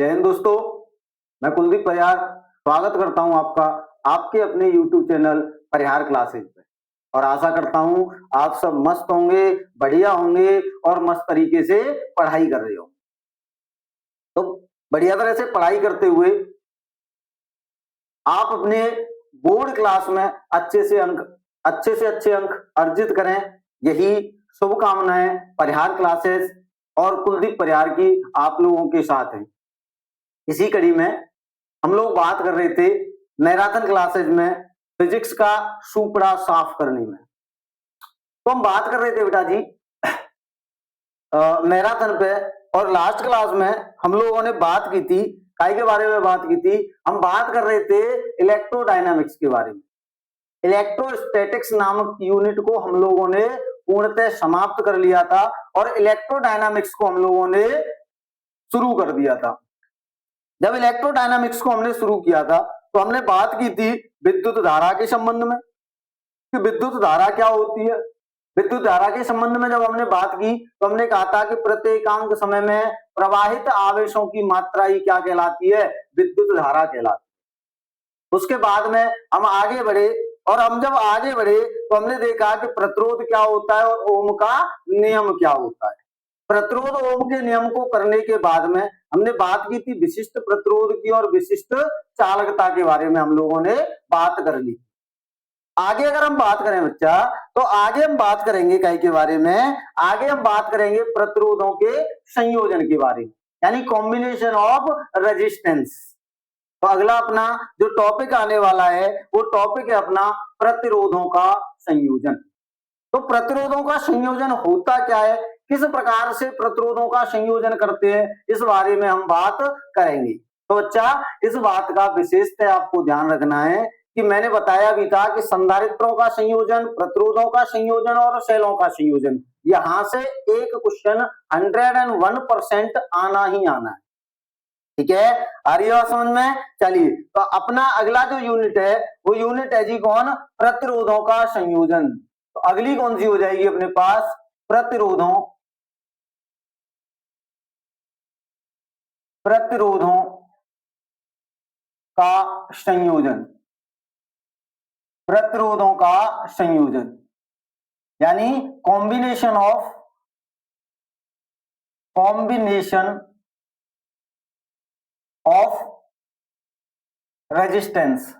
जय हिंद दोस्तों, मैं कुलदीप परिहार स्वागत करता हूं आपका आपके अपने YouTube चैनल परिहार क्लासेज पे। और आशा करता हूं आप सब मस्त होंगे, बढ़िया होंगे और मस्त तरीके से पढ़ाई कर रहे हो। तो बढ़िया तरह से पढ़ाई करते हुए आप अपने बोर्ड क्लास में अच्छे से अच्छे अंक अर्जित करें, यही शुभकामनाएं परिहार क्लासेस और कुलदीप परिहार की आप लोगों के साथ है। इसी कड़ी में हम लोग बात कर रहे थे मैराथन क्लासेज में फिजिक्स का सुपड़ा साफ करने में। तो हम बात कर रहे थे बेटा जी मैराथन पे, और लास्ट क्लास में हम लोगों ने बात की थी काय के बारे में बात की थी। हम बात कर रहे थे इलेक्ट्रोडायनामिक्स के बारे में। इलेक्ट्रोस्टैटिक्स नामक यूनिट को हम लोगों ने पूर्णतः समाप्त कर लिया था और इलेक्ट्रोडायनामिक्स को हम लोगों ने शुरू कर दिया था। जब इलेक्ट्रोडायनामिक्स को हमने शुरू किया था तो हमने बात की थी विद्युत धारा के संबंध में कि विद्युत धारा क्या होती है। विद्युत धारा के संबंध में जब हमने बात की तो हमने कहा था कि प्रत्येकांक समय में प्रवाहित आवेशों की मात्रा ही क्या कहलाती है, विद्युत धारा कहलाती है। उसके बाद में हम आगे बढ़े और हम जब आगे बढ़े तो हमने देखा कि प्रतिरोध क्या होता है और ओम का नियम क्या होता है। प्रतिरोध ओम के नियम को करने के बाद में हमने बात की थी विशिष्ट प्रतिरोध की और विशिष्ट चालकता के बारे में हम लोगों ने बात कर ली। आगे अगर हम बात करें बच्चा तो आगे हम बात करेंगे काय के बारे में, आगे हम बात करेंगे प्रतिरोधों के संयोजन के बारे में, यानी कॉम्बिनेशन ऑफ रेजिस्टेंस। तो अगला अपना जो टॉपिक आने वाला है वो टॉपिक है अपना प्रतिरोधों का संयोजन। तो प्रतिरोधों का संयोजन होता क्या है, किस प्रकार से प्रतिरोधों का संयोजन करते हैं, इस बारे में हम बात करेंगे। तो बच्चा इस बात का विशेषतः आपको ध्यान रखना है कि मैंने बताया भी था कि संधारित्रों का संयोजन, प्रतिरोधों का संयोजन और सेलों का संयोजन, यहां से एक क्वेश्चन 101% आना ही आना है। ठीक है, आ रही है समझ में। चलिए तो अपना अगला जो यूनिट है वो यूनिट है जी कौन, प्रतिरोधों का संयोजन। तो अगली कौन सी हो जाएगी अपने पास, प्रतिरोधों का संयोजन। प्रतिरोधों का संयोजन यानी combination of resistance.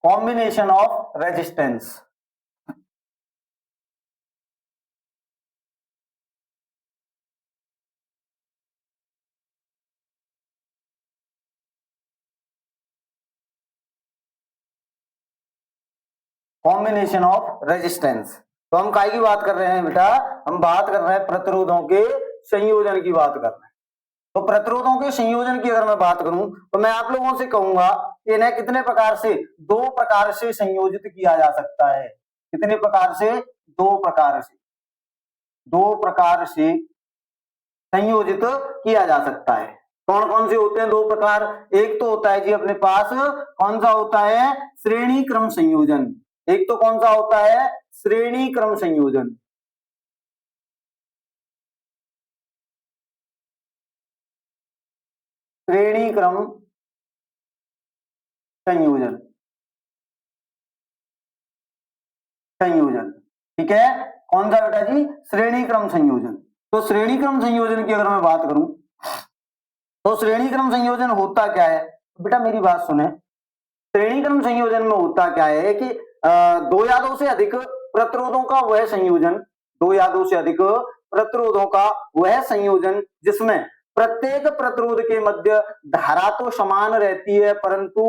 Combination of resistance combination of resistance. तो हम काय की बात कर रहे हैं बेटा, हम बात कर रहे हैं प्रतिरोधों के संयोजन की बात कर रहे हैं। तो प्रतिरोधों के संयोजन की अगर मैं बात करूं तो मैं आप लोगों से कहूंगा कि इन्हें कितने प्रकार से, दो प्रकार से संयोजित किया जा सकता है। कितने प्रकार से, दो प्रकार से संयोजित किया जा सकता है। कौन कौन से होते हैं दो प्रकार, एक तो होता है जी अपने पास कौन सा होता है, श्रेणी क्रम संयोजन। एक तो कौन सा होता है, श्रेणी क्रम संयोजन। श्रेणी क्रम संयोजन ठीक है, कौन सा बेटा जी, श्रेणी क्रम संयोजन। तो श्रेणी क्रम संयोजन की अगर मैं बात करूं तो श्रेणी क्रम संयोजन होता क्या है, बेटा मेरी बात सुने। श्रेणी क्रम संयोजन में होता क्या है कि दो या दो से अधिक प्रतिरोधों का वह संयोजन, दो या दो से अधिक प्रतिरोधों का वह संयोजन जिसमें प्रत्येक प्रतिरोध के मध्य धारा तो समान रहती है परंतु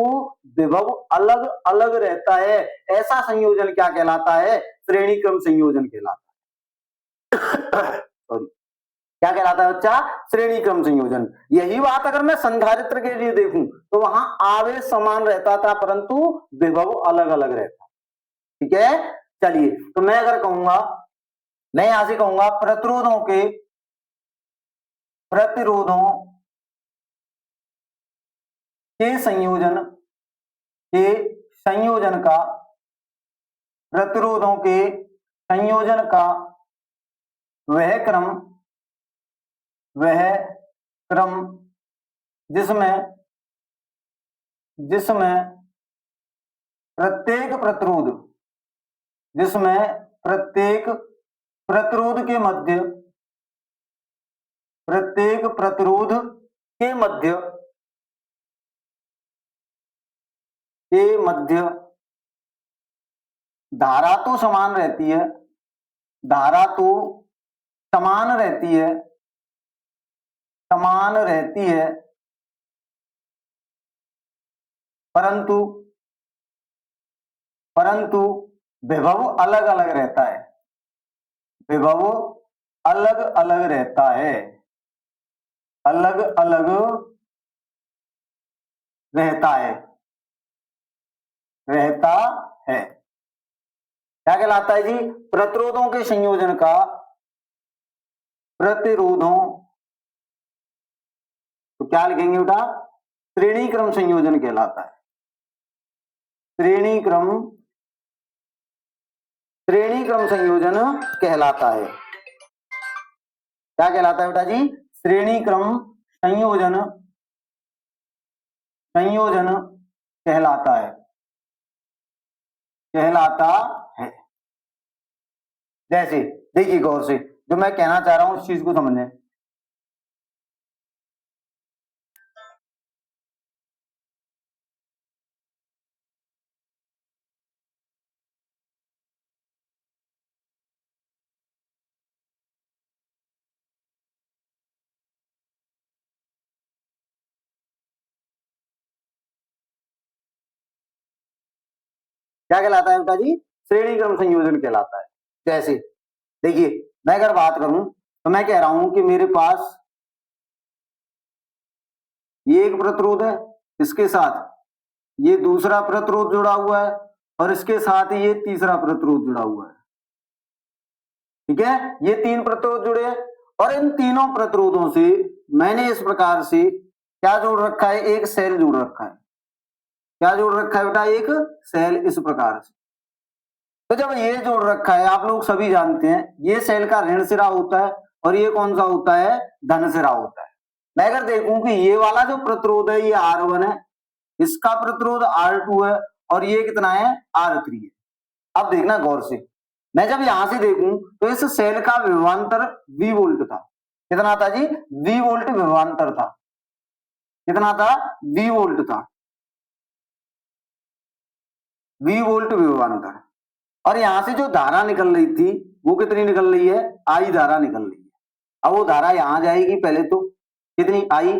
विभव अलग अलग रहता है, ऐसा संयोजन क्या कहलाता है, श्रेणी क्रम संयोजन कहलाता है। सॉरी, क्या कहलाता है बच्चा, श्रेणी क्रम संयोजन। यही बात अगर मैं संधारित्र के लिए देखूं तो वहां आवेश समान रहता था परंतु विभव अलग अलग रहता। ठीक है, चलिए तो मैं अगर कहूंगा, मैं यहां से कहूंगा प्रतिरोधों के संयोजन का, प्रतिरोधों के संयोजन का वह क्रम जिसमें प्रत्येक प्रतिरोध के मध्य धारा तो समान रहती है परंतु विभव अलग अलग रहता है। क्या कहलाता है जी? प्रतिरोधों के संयोजन का तो क्या लिखेंगे बेटा? श्रेणी क्रम संयोजन कहलाता है। श्रेणी क्रम संयोजन कहलाता है। क्या कहलाता है बेटा जी? श्रेणी क्रम संयोजन कहलाता है। जैसे देखिए गौर से, जो मैं कहना चाह रहा हूं उस चीज को समझें। क्या कहलाता है बेटा जी? श्रेणी क्रम संयोजन कहलाता है। जैसे देखिए, मैं अगर बात करूं तो मैं कह रहा हूं कि मेरे पास ये एक प्रतिरोध है, इसके साथ ये दूसरा प्रतिरोध जुड़ा हुआ है और इसके साथ ये तीसरा प्रतिरोध जुड़ा हुआ है। ठीक है, ये तीन प्रतिरोध जुड़े हैं और इन तीनों प्रतिरोधों से मैंने इस प्रकार से क्या जोड़ रखा है? एक सेल जोड़ रखा है। क्या जोड़ रखा है बेटा? एक सेल, इस प्रकार से। तो जब ये जोड़ रखा है, आप लोग सभी जानते हैं ये सेल का ऋण सिरा होता है और ये कौन सा होता है? धन सिरा होता है। मैं अगर देखूं कि ये वाला जो प्रतिरोध है ये R1 है, इसका प्रतिरोध R2 है और ये कितना है? R3 है। अब देखना गौर से, मैं जब यहां से देखूं तो इस सेल का विभवांतर V वोल्ट था। कितना था जी? V वोल्ट विभवांतर था। कितना था? V वोल्ट था। V वोल्ट विभवांतर। और यहां से जो धारा निकल रही थी वो कितनी निकल रही है? I धारा निकल रही है। अब वो धारा यहां जाएगी, पहले तो कितनी? I,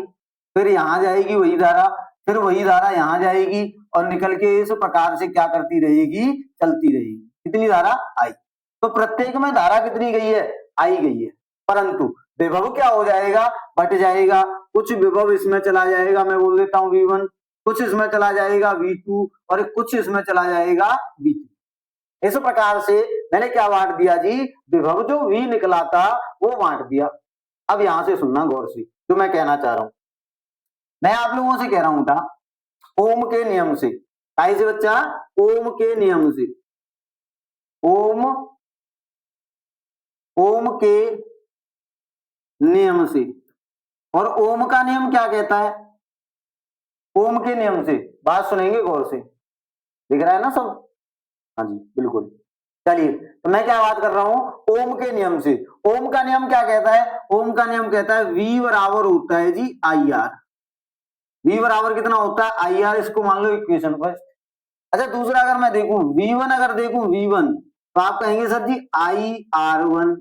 फिर यहां जाएगी वही धारा, फिर वही धारा यहां जाएगी और निकल के इस प्रकार से क्या करती रहेगी? चलती रहेगी। कितनी धारा? I। तो प्रत्येक में धारा कितनी गई है? I गई है। परंतु विभव क्या हो जाएगा? बट जाएगा। कुछ विभव इसमें चला जाएगा, मैं बोल देता हूं V1, कुछ इसमें चला जाएगा V2 और कुछ इसमें चला जाएगा V3। इस प्रकार से मैंने क्या बांट दिया जी? विभव जो V निकला था वो बांट दिया। अब यहां से सुनना गौर से, जो मैं कहना चाह रहा हूं, मैं आप लोगों से कह रहा हूं था ओम के नियम से। कैसे बच्चा? ओम के नियम से। ओम के नियम से। और ओम का नियम क्या कहता है? ओम के नियम से बात सुनेंगे गौर से। दिख रहा है ना सब? हाँ जी बिल्कुल। चलिए, तो मैं क्या बात कर रहा हूं? ओम के नियम से। ओम का नियम क्या कहता है? ओम का नियम कहता है V बराबर होता है जी IR। V बराबर कितना होता है? IR। इसको मान लो इक्वेशन फर्स्ट। अच्छा, दूसरा अगर मैं देखूं V1, अगर देखूं V1 तो आप कहेंगे sir ji IR1,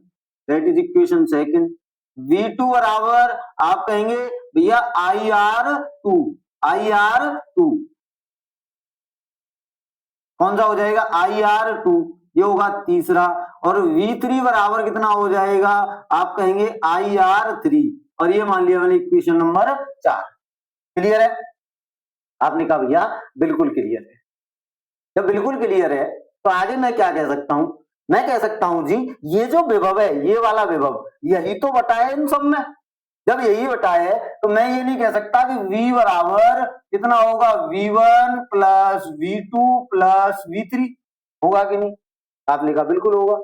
that is equation second. V2 बराबर आप कहेंगे भैया IR2। कौन सा हो जाएगा? IR2। ये होगा तीसरा। और V3 बराबर कितना हो जाएगा? आप कहेंगे IR3। और ये मान लिया मैंने इक्वेशन नंबर 4। क्लियर है? आपने कहा भैया बिल्कुल क्लियर है। जब बिल्कुल क्लियर है तो आगे मैं क्या कह सकता हूं? मैं कह सकता हूं जी ये जो विभव है, ये वाला विभव, यही तो बटा है इन सब में। जब यही बटा है तो मैं ये नहीं कह सकता कि V बराबर कितना होगा? V1 plus V2 plus V3 होगा कि नहीं? आपने कहा बिल्कुल होगा।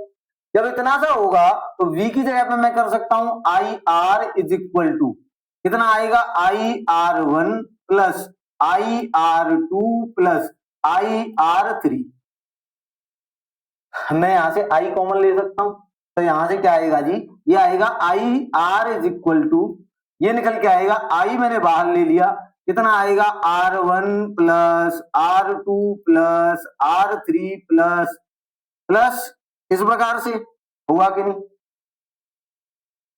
जब इतना सा होगा तो v की जगह पे मैं कर सकता हूं I R is equal to कितना आएगा I R one plus I R two plus I R three. मैं यहां से आई कॉमन ले सकता हूं तो यहां से क्या आएगा जी, ये आएगा I R is equal to, ये निकल के आएगा आई मैंने बाहर ले लिया, कितना आएगा R one plus R two plus R three plus plus इस प्रकार से हुआ कि नहीं।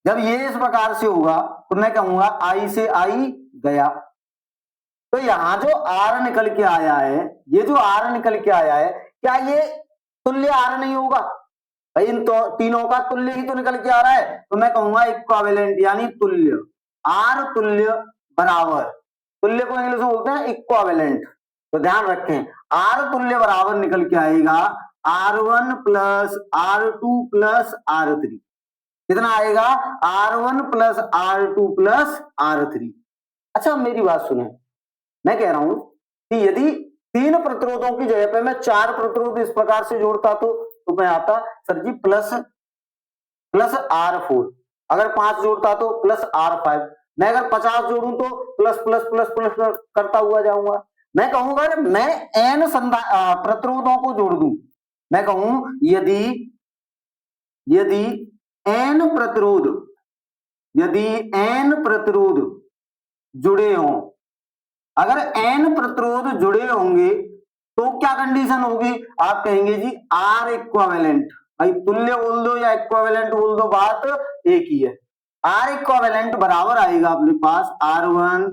जब ये इस प्रकार से होगा तो मैं कहूंगा आई से आई गया, तो यहां जो आर निकल के आया है, ये जो आर निकल के आया है, क्या ये तुल्य आर नहीं होगा भाई, इन तो तीनों का तुल्य ही तो निकल के आ रहा है, तो मैं कहूंगा इक्विवेलेंट यानी तुल्य, आर तुल्य बराबर, तुल्य को इंग्लिश में बोलते हैं इक्विवेलेंट, तो ध्यान रखें आर तुल्य बराबर निकल के आएगा R one plus R two plus R three, कितना आएगा R one plus R two plus R three. अच्छा मेरी बात सुने, मैं कह रहा हूं कि यदि तीन प्रतिरोधों की जगह पे मैं चार प्रतिरोध इस प्रकार से जोड़ता तो मैं आता sir ji plus plus R four, अगर पांच जोड़ता तो प्लस आर फाइव, मैं अगर 50 जोड़ूं तो plus plus plus plus plus करता हुआ जाऊंगा। मैं कहूंगा मैं एन प्रतिरोधों को जोड़ दूं, मैं कहूं यदि यदि एन प्रतिरोध यदि एन प्रतिरोध जुड़े हों, अगर एन प्रतिरोध जुड़े होंगे तो क्या कंडीशन होगी, आप कहेंगे जी आर इक्विवेलेंट, भाई तुल्य बोल दो या इक्विवेलेंट बोल दो, बात एक ही है। आर इक्विवेलेंट बराबर आएगा अपने पास R one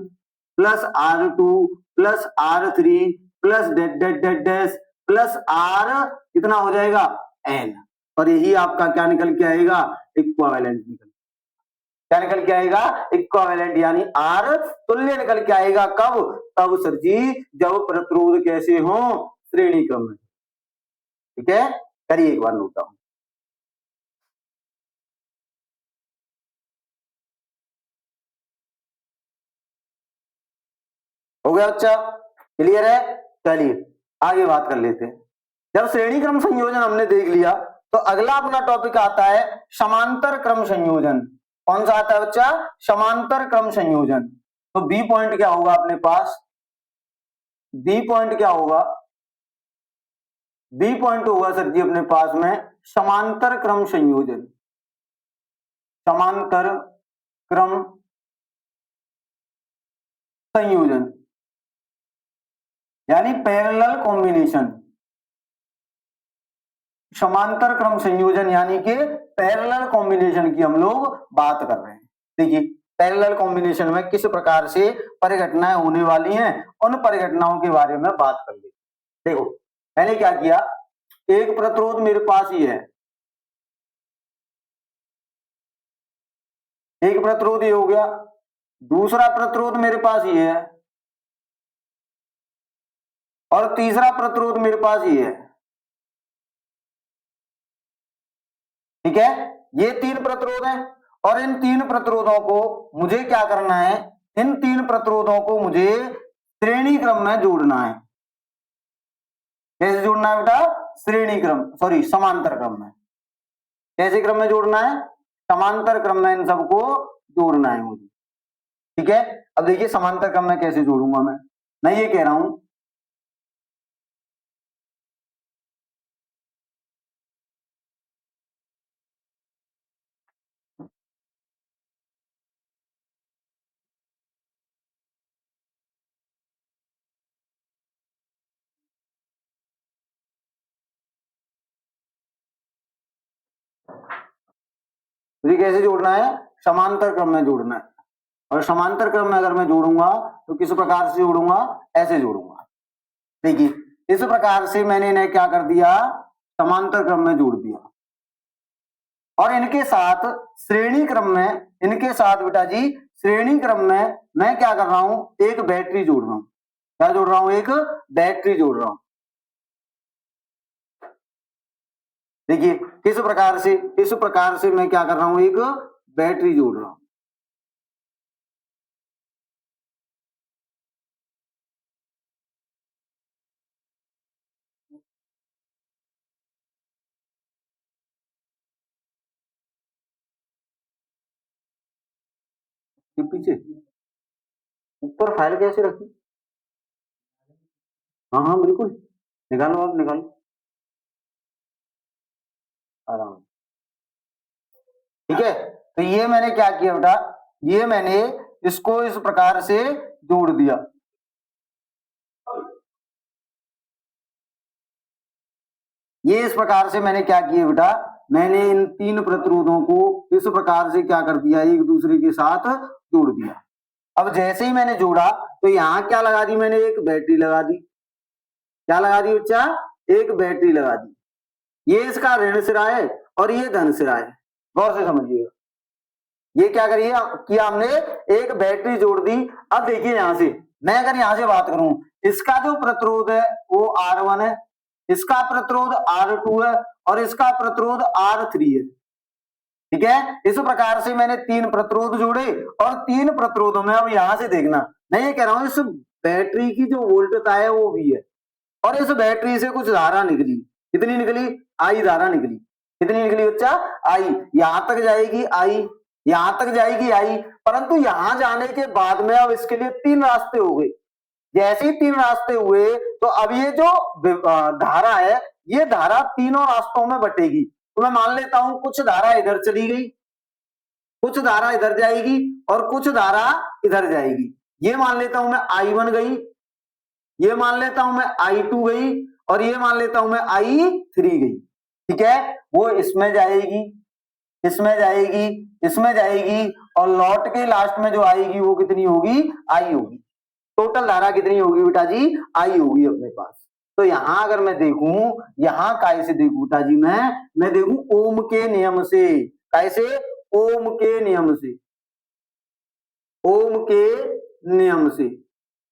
plus R two plus R three plus date date date dash plus R कितना हो जाएगा एन, और यही आपका क्या निकल के आएगा इक्विवेलेंट निकल, क्या निकल के आएगा इक्विवेलेंट यानी आर तुल्य निकल के आएगा कब, तब सर जी जब प्रतिरोध कैसे हो श्रेणी क्रम में। ठीक है, करिए एक बार नोट डाउन। हो गया बच्चा, क्लियर है, चलिए आगे बात कर लेते हैं। जब श्रेणी क्रम संयोजन हमने देख लिया तो अगला अपना टॉपिक आता है समांतर क्रम संयोजन। कौन सा आता है बच्चा, समांतर क्रम संयोजन। तो बी पॉइंट क्या होगा अपने पास, बी पॉइंट क्या होगा, बी पॉइंट होगा सर जी अपने पास में समांतर क्रम संयोजन, समांतर क्रम संयोजन यानी पैरेलल कॉम्बिनेशन, समांतर क्रम संयोजन यानी कि पैरेलल कॉम्बिनेशन की हम लोग बात कर रहे हैं। देखिए पैरेलल कॉम्बिनेशन में किस प्रकार से परिघटनाएं होने वाली हैं, उन परिघटनाओं के बारे में बात कर लेते। देखो मैंने क्या किया, एक प्रतिरोध मेरे पास ही है, एक प्रतिरोध ये हो गया, दूसरा प्रतिरोध मेरे पास ही है, और तीसरा प्रतिरोध मेरे पास ही है। ठीक है, ये तीन प्रतिरोध हैं और इन तीन प्रतिरोधों को मुझे क्या करना है, इन तीन प्रतिरोधों को मुझे श्रेणी क्रम में जोड़ना है। कैसे जोड़ना है बेटा, श्रेणी क्रम सॉरी समांतर क्रम में। कैसे क्रम में जोड़ना है, समांतर क्रम में इन सबको जोड़ना है मुझे। ठीक है, अब देखिए समांतर क्रम में कैसे जोड़ूंगा मैं ये कह रहा हूं मुझे कैसे जोड़ना है, समांतर क्रम में जोड़ना है, और समांतर क्रम में अगर मैं जोड़ूंगा तो किस प्रकार से जोड़ूंगा, ऐसे जोड़ूंगा। देखिए इस प्रकार से मैंने इन्हें क्या कर दिया, समांतर क्रम में जोड़ दिया, और इनके साथ श्रेणी क्रम में, इनके साथ बेटा जी श्रेणी क्रम में मैं क्या कर रहा हूं, एक बैटरी जोड़ रहा हूं। क्या जोड़ रहा हूं, एक बैटरी जोड़ रहा हूं। देखिए किस प्रकार से मैं क्या कर रहा हूं, एक बैटरी जोड़ रहा हूं। के पीछे ऊपर फाइल कैसे रखी? हाँ हाँ बिल्कुल, निकालो, आप निकालो आराम। ठीक है, तो ये मैंने क्या किया बेटा, ये मैंने इसको इस प्रकार से जोड़ दिया। ये इस प्रकार से मैंने क्या किया बेटा, मैंने इन तीन प्रतिरोधों को इस प्रकार से क्या कर दिया, एक दूसरे के साथ जोड़ दिया। अब जैसे ही मैंने जोड़ा तो यहां क्या लगा दी मैंने, एक बैटरी लगा दी। क्या लगा दी बच्चा, एक बैटरी लगा दी। ये इसका ऋण सिरा है और ये धन सिरा है, गौर से समझिएगा। ये क्या करिए कि हमने एक बैटरी जोड़ दी। अब देखिए यहां से, मैं अगर यहां से बात करूं, इसका जो प्रतिरोध है वो R1 है, इसका प्रतिरोध R2 है और इसका प्रतिरोध R3 है। ठीक है, इस प्रकार से मैंने तीन प्रतिरोध जोड़े और तीन प्रतिरोधों में, अब यहां से देखना, मैं ये कह रहा हूं इस बैटरी की जो वोल्टता है वो भी है और इस बैटरी से कुछ धारा निकली। कितनी निकली? आई धारा निकली। कितनी निकली बच्चा? आई। यहां तक जाएगी आई, यहां तक जाएगी आई, परंतु यहां जाने के बाद में अब इसके लिए तीन रास्ते हो गए। जैसे ही तीन रास्ते हुए तो अब ये जो धारा है, ये धारा तीनों रास्तों में बटेगी। तो मैं मान लेता हूं कुछ धारा इधर चली गई, कुछ धारा इधर जाएगी और कुछ धारा इधर जाएगी। ये मान लेता हूं मैं I1 गई, ये मान लेता हूं मैं I2 गई और ये मान लेता हूं मैं I3 गई। ठीक है, वो इसमें जाएगी, इसमें जाएगी, इसमें जाएगी और लौट के लास्ट में जो आएगी वो कितनी होगी? आई होगी। टोटल धारा कितनी होगी बेटा जी? आई होगी अपने पास। तो यहां अगर मैं देखूं, यहां कैसे देखूं बेटा जी, मैं देखूं ओम के नियम से। कैसे? ओम के नियम से, ओम के नियम से।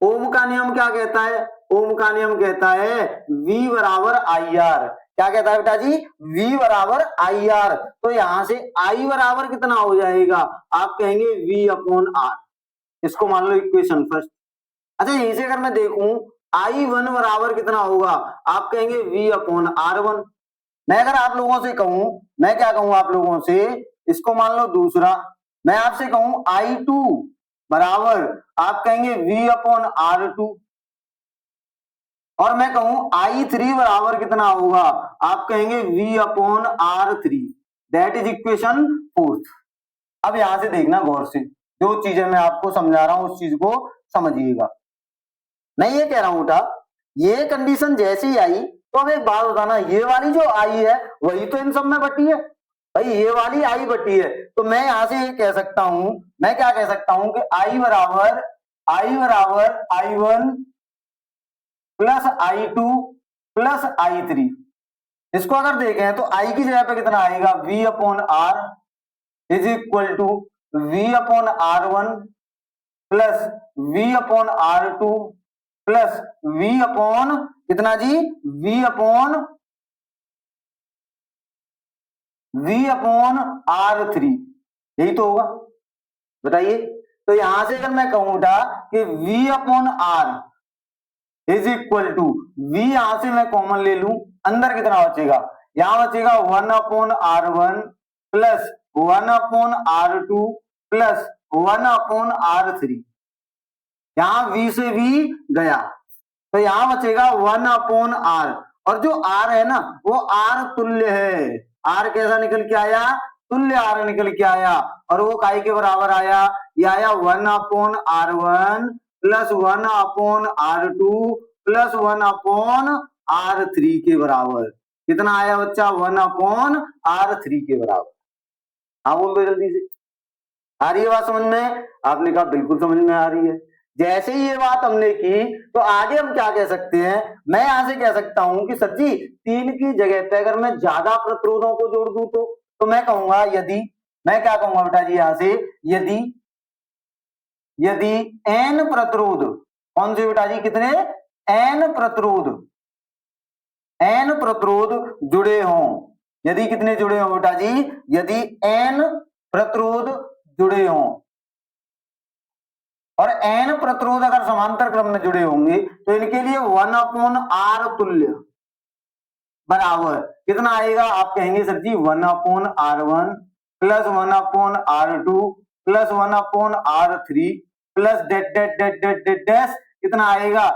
ओम का नियम क्या कहता है? ओम का नियम कहता है V बराबर आई आर। क्या कहता है बेटा जी? V बराबर आई आर। तो यहां से I बराबर कितना हो जाएगा? आप कहेंगे V अपॉन आर। इसको मान लो इक्वेशन फर्स्ट। अच्छा, यहीं से अगर मैं देखूं I1 बराबर कितना होगा? आप कहेंगे V अपॉन R1। मैं अगर आप लोगों से कहूं, मैं क्या कहूं आप लोगों से, इसको मान लो दूसरा, मैं आपसे कहूं I2 बराबर, आप कहेंगे V अपॉन R2 और मैं कहूं I3 बराबर कितना होगा? आप कहेंगे V upon R3। That is equation fourth. अब यहां से देखना गौर से, जो चीजें मैं आपको समझा रहा हूं उस चीज को समझिएगा। मैं ये कह रहा हूं बेटा, ये कंडीशन जैसी ही आई तो अब एक बात बताना, ये वाली जो आई है वही तो इन सब में बटी है भाई, ये वाली आई बटी है। तो मैं यहां से ये कह सकता हूं, मैं क्या कह सकता हूं कि आई बराबर I1 plus I2 plus I3। इसको अगर देखें तो आई की जगह पे कितना आएगा? V upon R is equal to V upon R1 plus V upon R2 plus V upon कितना जी? V upon R3। यही तो होगा, बताइए। तो यहां से अगर मैं कहूं था कि V upon R is equal to, V यहां से मैं कॉमन ले लूं, अंदर कितना बचेगा? यहां बचेगा 1 upon R1 plus 1 upon R2 plus 1 upon R3। यहां V से V गया तो यहां बचेगा 1 अपॉन R, और जो R है ना वो R तुल्य है। R कैसा निकल के आया? तुल्य R निकल के आया, और वो काय के बराबर आया? ये आया 1 upon R1 plus 1 upon R2 plus 1 upon R3 के बराबर। कितना आया बच्चा? 1 अपॉन R3 के बराबर। हाँ बोल दो जल्दी से, आ रही है बात समझ में? आपने कहा बिल्कुल समझ में आ रही है। जैसे ही ये बात हमने की तो आगे हम क्या कह सकते हैं? मैं यहां से कह सकता हूं कि सर जी तीन की जगह पे अगर मैं ज्यादा प्रतिरोधों को जोड़ दूं तो मैं कहूंगा यदि, मैं क्या कहूंगा बेटा जी यहां से, यदि n प्रतिरोध, कौन से बेटा जी? कितने? n प्रतिरोध जुड़े हों। यदि कितने जुड़े हों बेटा जी? यदि n प्रतिरोध जुड़े हों, और n प्रतिरोध अगर समांतर क्रम में जुड़े होंगे तो इनके लिए 1 अपॉन R तुल्य बराबर कितना आएगा? आप कहेंगे sir ji 1 upon R1 plus 1 upon R2 plus 1/r3 plus date date date date date dash कितना आएगा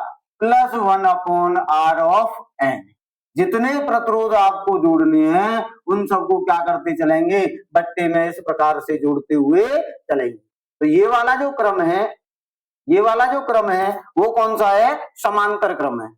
प्लस 1/r ऑफ n। जितने प्रतिरोध आपको जोड़ने हैं उन सबको क्या करते चलेंगे, बट्टे में इस प्रकार से जोड़ते हुए चलेंगे। तो ये वाला जो क्रम है, ये वाला जो क्रम है वो कौन सा है, समांतर क्रम है।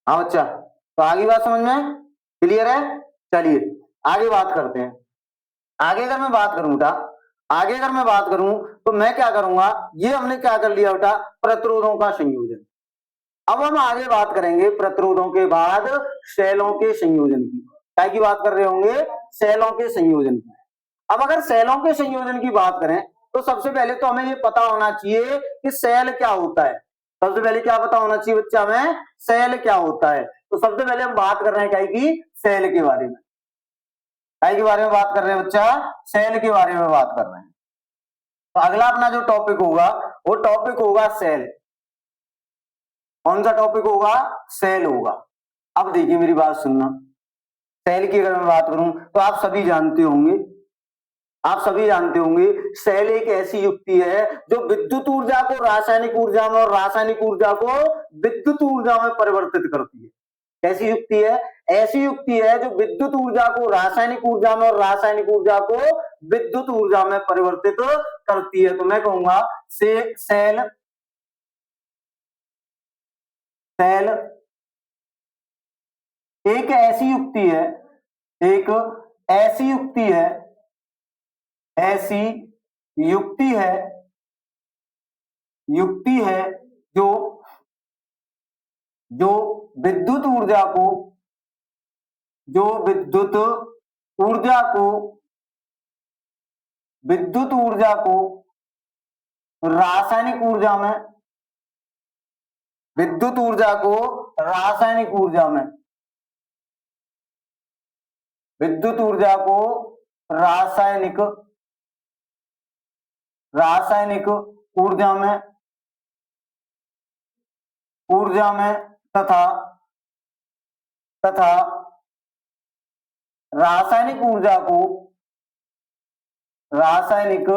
हाँ बच्चा, तो आगे बात समझ में क्लियर है। चलिए आगे बात करते हैं। आगे अगर मैं बात करूं बेटा, आगे अगर मैं बात करूं तो मैं क्या करूंगा, ये हमने क्या कर लिया बेटा, प्रतिरोधों का संयोजन। अब हम आगे बात करेंगे प्रतिरोधों के बाद सेलों के संयोजन की। क्या की बात कर रहे होंगे, सेलों के संयोजन की। अब अगर सेलों के संयोजन की बात करें तो सबसे पहले तो हमें ये पता होना चाहिए कि सेल क्या होता है। सबसे पहले क्या पता होना चाहिए बच्चा हमें, सेल क्या होता है। तो सबसे पहले हम बात कर रहे हैं क्या की, सेल के बारे में। क्या के बारे में बात कर रहे हैं बच्चा, सेल के बारे में बात कर रहे हैं। तो अगला अपना जो टॉपिक होगा वो टॉपिक होगा सेल। कौन सा टॉपिक होगा, सेल होगा। अब देखिए मेरी बात सुनना, सेल की अगर मैं बात करूं तो आप सभी जानते होंगे, आप सभी जानते होंगे सेल एक ऐसी युक्ति है जो विद्युत ऊर्जा को रासायनिक ऊर्जा में और रासायनिक ऊर्जा को विद्युत ऊर्जा में परिवर्तित करती है। कैसी युक्ति है, ऐसी युक्ति है जो विद्युत ऊर्जा को रासायनिक ऊर्जा में और रासायनिक ऊर्जा को विद्युत ऊर्जा में परिवर्तित करती है। तो मैं कहूंगा सेल एक ऐसी युक्ति है, एक ऐसी युक्ति है, ऐसी युक्ति है, युक्ति है जो जो विद्युत ऊर्जा को, जो विद्युत ऊर्जा को, विद्युत ऊर्जा को रासायनिक ऊर्जा में, विद्युत ऊर्जा को रासायनिक ऊर्जा में, विद्युत ऊर्जा को रासायनिक रासायनिक ऊर्जा में, ऊर्जा में तथा तथा रासायनिक ऊर्जा को, रासायनिक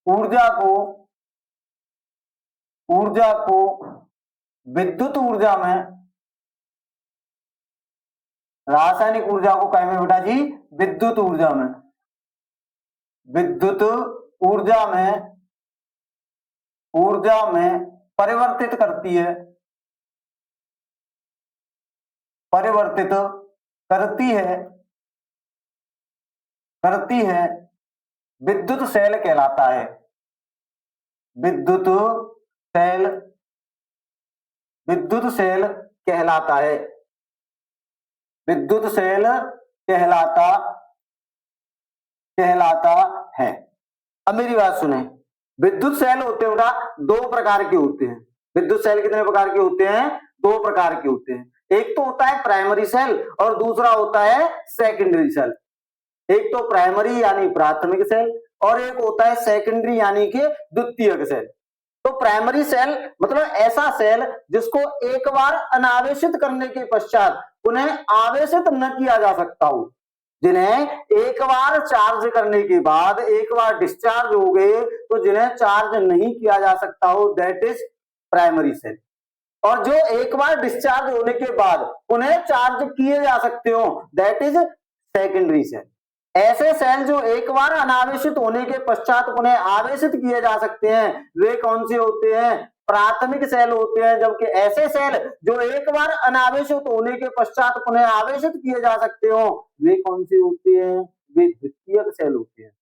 ऊर्जा को, ऊर्जा को विद्युत ऊर्जा में, रासायनिक ऊर्जा को कहें बेटा जी विद्युत ऊर्जा में, विद्युत ऊर्जा में, ऊर्जा में परिवर्तित करती है, परिवर्तित करती है, करती है, विद्युत सेल कहलाता है। विद्युत सेल, विद्युत सेल कहलाता है, विद्युत सेल कहलाता कहलाता है। अब मेरी बात सुने, विद्युत सेल होते हैं बेटा दो प्रकार के होते हैं। विद्युत सेल कितने प्रकार के होते हैं? 2 प्रकार के होते हैं। एक तो होता है प्राइमरी सेल और दूसरा होता है सेकेंडरी सेल। एक तो प्राइमरी यानी प्राथमिक सेल और एक होता है सेकेंडरी यानी कि द्वितीयक सेल। तो प्राइमरी सेल मतलब ऐसा सेल जिसको एक बार अनावेशित करने के पश्चात उन्हें आवेशित न किया जा सकता हो, जिन्हें एक बार चार्ज करने के बाद एक बार डिस्चार्ज हो गए तो जिन्हें चार्ज नहीं किया जा सकता हो, दैट इज प्राइमरी सेल। और जो एक बार डिस्चार्ज होने के बाद उन्हें चार्ज किए जा सकते हो, दैट इज सेकेंडरी सेल। ऐसे सेल जो एक बार अनावेशित होने के पश्चात उन्हें आवेशित किए जा सकते हैं वे कौन से होते हैं? प्राथमिक सेल होते हैं। जबकि ऐसे सेल जो एक बार अनावेशित होने के पश्चात उन्हें आवेशित किए जा सकते हो वे कौन से होते हैं? वे द्वितीयक सेल होते हैं।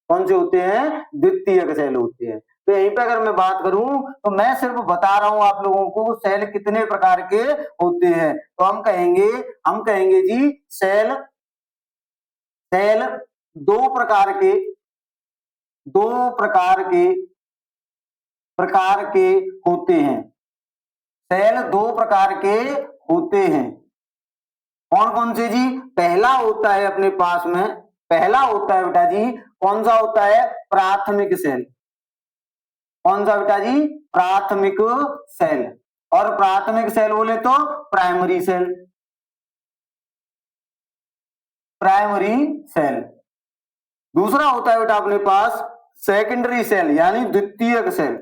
कौन से होते हैं? द्वितीयक सेल होते हैं। तो यहीं पे अगर मैं बात करूं तो मैं सिर्फ बता रहा हूं आप लोगों को सेल कितने प्रकार के होते हैं। तो हम कहेंगे जी सेल दो प्रकार के होते हैं। सेल 2 प्रकार के होते हैं। कौन कौन से जी? पहला होता है अपने पास में, पहला होता है बेटा जी, कौन सा होता है? प्राथमिक सेल। कौन सा बेटा जी? प्राथमिक सेल। और प्राथमिक सेल बोले तो प्राइमरी सेल, प्राइमरी सेल। दूसरा होता है बेटा अपने पास सेकेंडरी सेल यानी द्वितीयक सेल,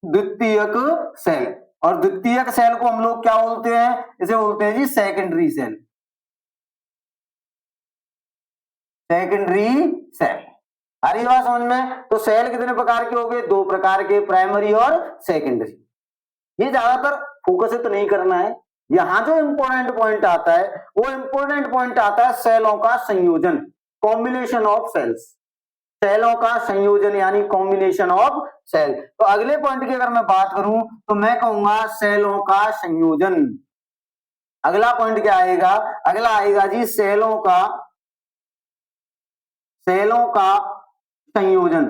द्वितीयक सेल। और द्वितीयक सेल को हम लोग क्या बोलते हैं? इसे बोलते हैं जी सेकेंडरी सेल, सेकेंडरी सेल। आ रही बात समझ में? तो सेल कितने प्रकार के हो गए? 2 प्रकार के, प्राइमरी और सेकेंडरी। ये ज्यादातर फोकस तो नहीं करना है। यहां जो इंपॉर्टेंट पॉइंट आता है वो इंपॉर्टेंट पॉइंट आता है सेलों का संयोजन, कॉम्बिनेशन ऑफ सेल्स, सेलों का संयोजन यानी कॉम्बिनेशन ऑफ सेल। तो अगले पॉइंट की अगर मैं बात करूं तो मैं कहूंगा सेलों का संयोजन। अगला पॉइंट क्या आएगा? अगला आएगा जी सेलों का संयोजन।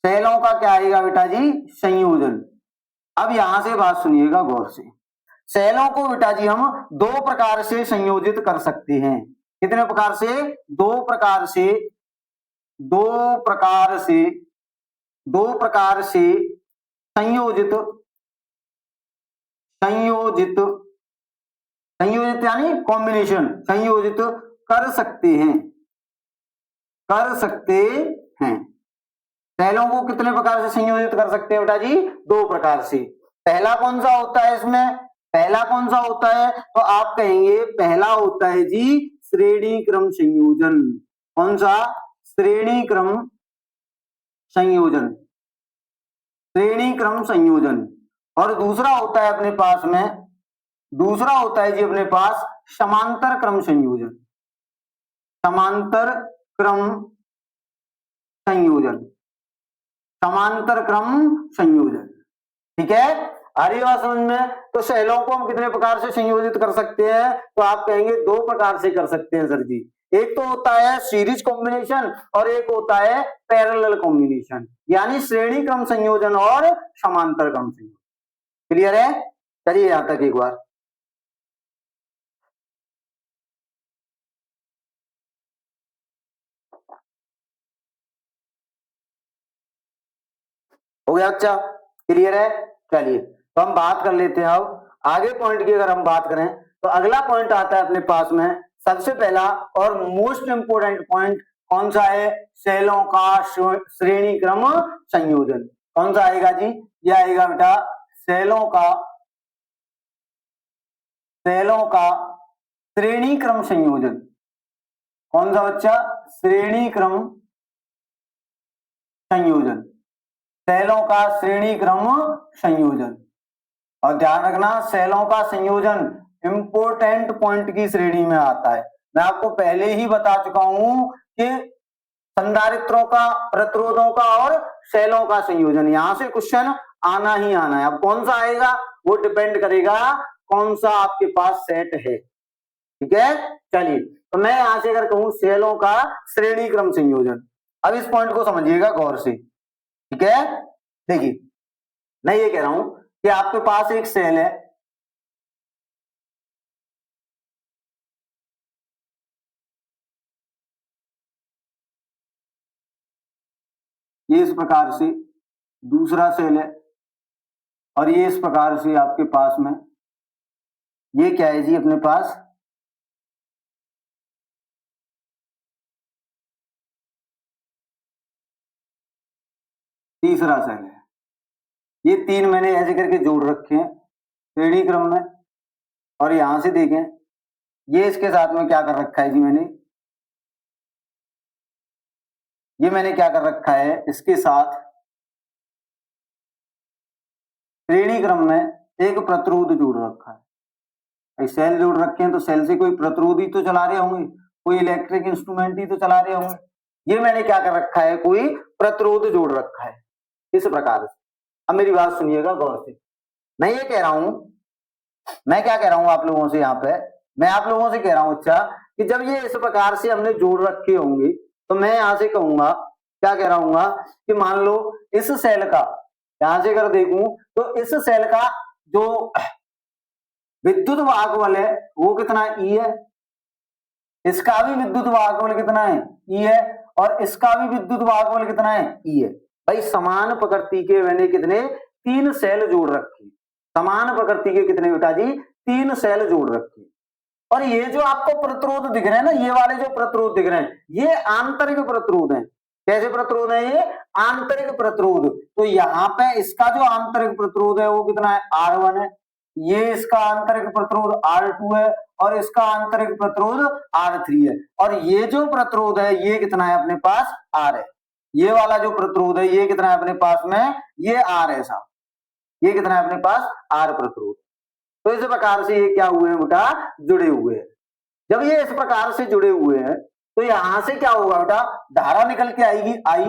सेलों का क्या आएगा बेटा जी? संयोजन। अब यहां से बात सुनिएगा गौर से। सेलों को बेटा जी हम 2 प्रकार से संयोजित कर सकते हैं। कितने प्रकार से? 2 प्रकार से संयोजित यानी कॉम्बिनेशन, संयोजित कर सकते हैं। सेलों को कितने प्रकार से संयोजित कर सकते हैं बेटा जी? 2 प्रकार से। पहला कौन सा होता है इसमें? पहला कौन सा होता है? तो आप कहेंगे पहला होता है जी श्रेणी क्रम संयोजन। कौन सा? श्रेणी क्रम संयोजन, श्रेणी क्रम संयोजन। और दूसरा होता है अपने पास में, दूसरा होता है जी अपने पास समांतर क्रम संयोजन, समांतर क्रम संयोजन, समांतर क्रम संयोजन। ठीक है, आ रही बात समझ में? तो सेलों को हम कितने प्रकार से संयोजित कर सकते हैं? तो आप कहेंगे 2 प्रकार से कर सकते हैं सर जी। एक तो होता है सीरीज कॉम्बिनेशन और एक होता है पैरेलल कॉम्बिनेशन, यानी श्रेणी क्रम संयोजन और समांतर क्रम संयोजन। क्लियर है? चलिए यहां तक एक बार। हो गया अच्छा? क्लियर है? चलिए तो हम बात कर लेते हैं अब आगे पॉइंट की। अगर हम बात करें तो अगला पॉइंट आता है अपने पास में, सबसे पहला और मोस्ट इंपोर्टेंट पॉइंट कौन सा है? सेलों का श्रेणी क्रम संयोजन। कौन सा आएगा जी? ये आएगा बेटा सेलों का श्रेणी क्रम संयोजन। कौन सा बच्चा? श्रेणी क्रम संयोजन, सेलों का श्रेणी क्रम संयोजन। और ध्यान रखना सेलों का संयोजन इंपोर्टेंट पॉइंट की श्रेणी में आता है। मैं आपको पहले ही बता चुका हूं कि संधारित्रों का, प्रतिरोधों का और सेलों का संयोजन, यहां से क्वेश्चन आना ही आना है। अब कौन सा आएगा वो डिपेंड करेगा कौन सा आपके पास सेट है। ठीक है, चलिए तो मैं यहां से अगर कहूं सेलों का श्रेणी क्रम संयोजन, अब इस पॉइंट को समझिएगा गौर से। ठीक है, देखिए मैं ये कह रहा हूं कि आपके पास एक सेल है, ये इस प्रकार से, दूसरा सेल है और ये इस प्रकार से आपके पास में, ये क्या है जी अपने पास तीसरा सेल है। ये तीन मैंने ऐसे करके जोड़ रखे हैं श्रेणी क्रम में, और यहां से देखें ये इसके साथ में क्या कर रखा है जी मैंने क्या कर रखा है, इसके साथ श्रेणी क्रम में एक प्रतिरोध जोड़ रखा है। सेल जोड़ रखे हैं तो सेल से कोई प्रतिरोध ही तो चला रहे होंगे, कोई इलेक्ट्रिक इंस्ट्रूमेंट ही तो चला रहे होंगे। ये मैंने क्या कर रखा है, कोई प्रतिरोध जोड़ रखा है इस प्रकार से। अब मेरी बात सुनिएगा गौर से, मैं ये कह रहा हूं, मैं क्या कह रहा हूं आप लोगों से, यहां पे मैं आप लोगों से कह रहा हूं अच्छा कि जब ये इस प्रकार से हमने जोड़ रखे होंगे तो मैं यहां से कहूंगा, क्या कह रहा हूं कि मान लो इस सेल का, यहां से अगर देखूं तो इस सेल का जो विद्युत वाहक बल है वो कितना ई है, इसका भी विद्युत वाहक बल कितना है ई है, और इसका भी विद्युत वाहक बल कितना है ई है। भाई समान प्रकृति के मैंने कितने, तीन सेल जोड़ रखे, समान प्रकृति के कितने बेटा जी, तीन सेल जोड़ रखे। और ये जो आपको प्रतिरोध दिख रहे हैं ना, ये वाले जो प्रतिरोध दिख रहे हैं ये आंतरिक प्रतिरोध है। कैसे प्रतिरोध है ये, आंतरिक प्रतिरोध। तो यहाँ पे इसका जो आंतरिक प्रतिरोध है वो कितना है, R1 है, ये इसका आंतरिक प्रतिरोध R2 है, और इसका आंतरिक प्रतिरोध R3 है, और ये जो प्रतिरोध है ये कितना है अपने पास, R है। ये वाला जो प्रतिरोध है ये कितना है अपने पास में, ये R है साहब, ये कितना है अपने पास, R प्रतिरोध। तो इस प्रकार से ये क्या हुए हैं बेटा, जुड़े हुए हैं। जब ये इस प्रकार से जुड़े हुए हैं तो यहां से क्या होगा बेटा, धारा निकल के आएगी आई,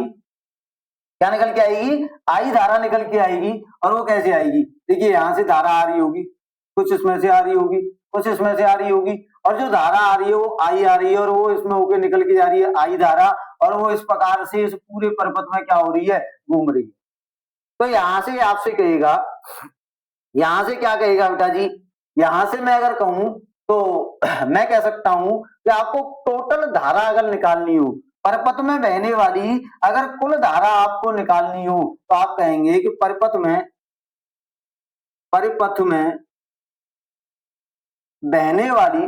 क्या निकल के आएगी, आई धारा निकल के आएगी। और वो कैसे आएगी, देखिए यहां से धारा आ रही होगी, कुछ इसमें से आ रही होगी, कुछ इसमें से आ रही होगी, और जो धारा आ रही है वो आई आ रही है, और वो इसमें होके निकल के जा रही है आई धारा, और वो इस प्रकार से इस पूरे परिपथ में क्या हो रही है, घूम रही है। तो यहां से आपसे कहेगा, यहां से क्या कहेगा बेटा जी, यहां से मैं अगर कहूं तो मैं कह सकता हूं कि आपको टोटल धारा अगर निकालनी हो, परिपथ में बहने वाली अगर कुल धारा आपको निकालनी हो तो आप कहेंगे कि परिपथ में बहने वाली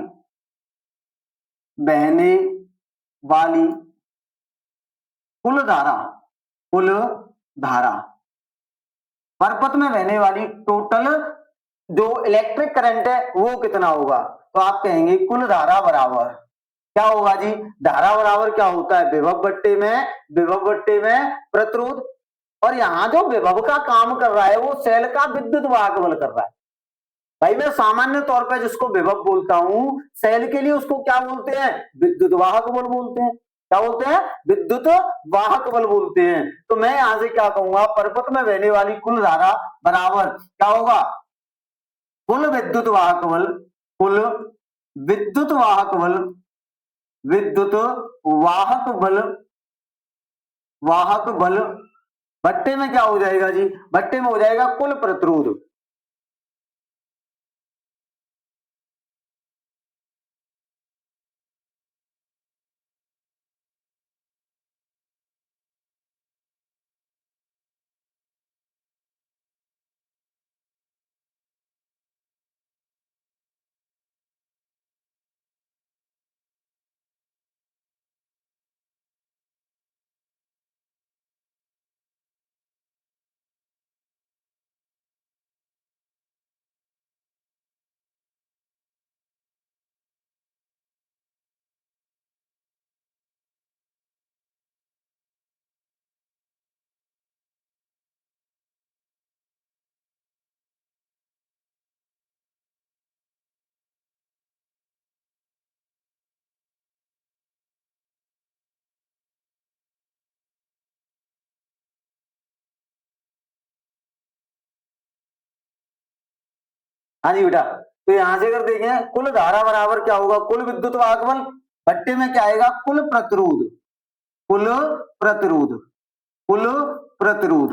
कुल धारा परिपथ में बहने वाली टोटल जो इलेक्ट्रिक करंट है वो कितना होगा, तो आप कहेंगे कुल धारा बराबर क्या होगा जी, धारा बराबर क्या होता है, विभव बट्टे में प्रतिरोध। और यहां जो विभव का काम कर रहा है वो सेल का विद्युत वाहक बल कर रहा है। भाई मैं सामान्य तौर पर जिसको विभव बोलता हूं सेल के लिए उसको क्या बोलते हैं, विद्युत वाहक बल बोलते हैं। क्या बोलते हैं, विद्युत वाहक बल बोलते हैं। तो मैं यहां से क्या कहूंगा, परिपथ में बहने वाली कुल धारा बराबर क्या होगा, कुल विद्युत वाहक बल, कुल विद्युत वाहक बल, विद्युत वाहक बल बट्टे में क्या हो जाएगा जी, बट्टे में हो जाएगा कुल प्रतिरोध। हाँ जी बेटा, तो यहां से अगर देखें कुल धारा बराबर क्या होगा, कुल विद्युत वाहक बल बट्टे में क्या आएगा, कुल प्रतिरोध, कुल प्रतिरोध, कुल प्रतिरोध।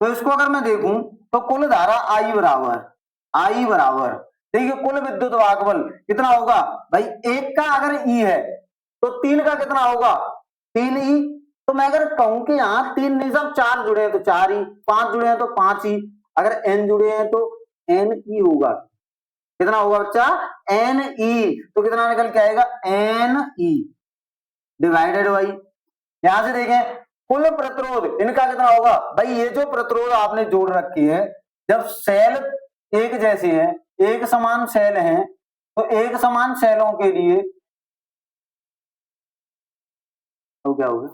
तो इसको अगर मैं देखूं तो कुल धारा आई बराबर ठीक है कुल विद्युत वाहकबल कितना होगा भाई, एक का अगर ई है तो तीन का कितना होगा, तीन ई। तो मैं अगर कहूं कि यहाँ तीन नहीं सब चार जुड़े हैं तो चार ई, पांच जुड़े हैं तो पांच ई, अगर एन जुड़े हैं तो एन ई होगा। कितना होगा बच्चा, एन ई। तो कितना निकल के आएगा, एन ई डिवाइडेड बाई, यहां से देखें कुल प्रतिरोध इनका कितना होगा भाई, ये जो प्रतिरोध आपने जोड़ रखी है, जब सेल एक जैसे हैं, एक समान सेल हैं, तो एक समान सेलों के लिए तो क्या होगा,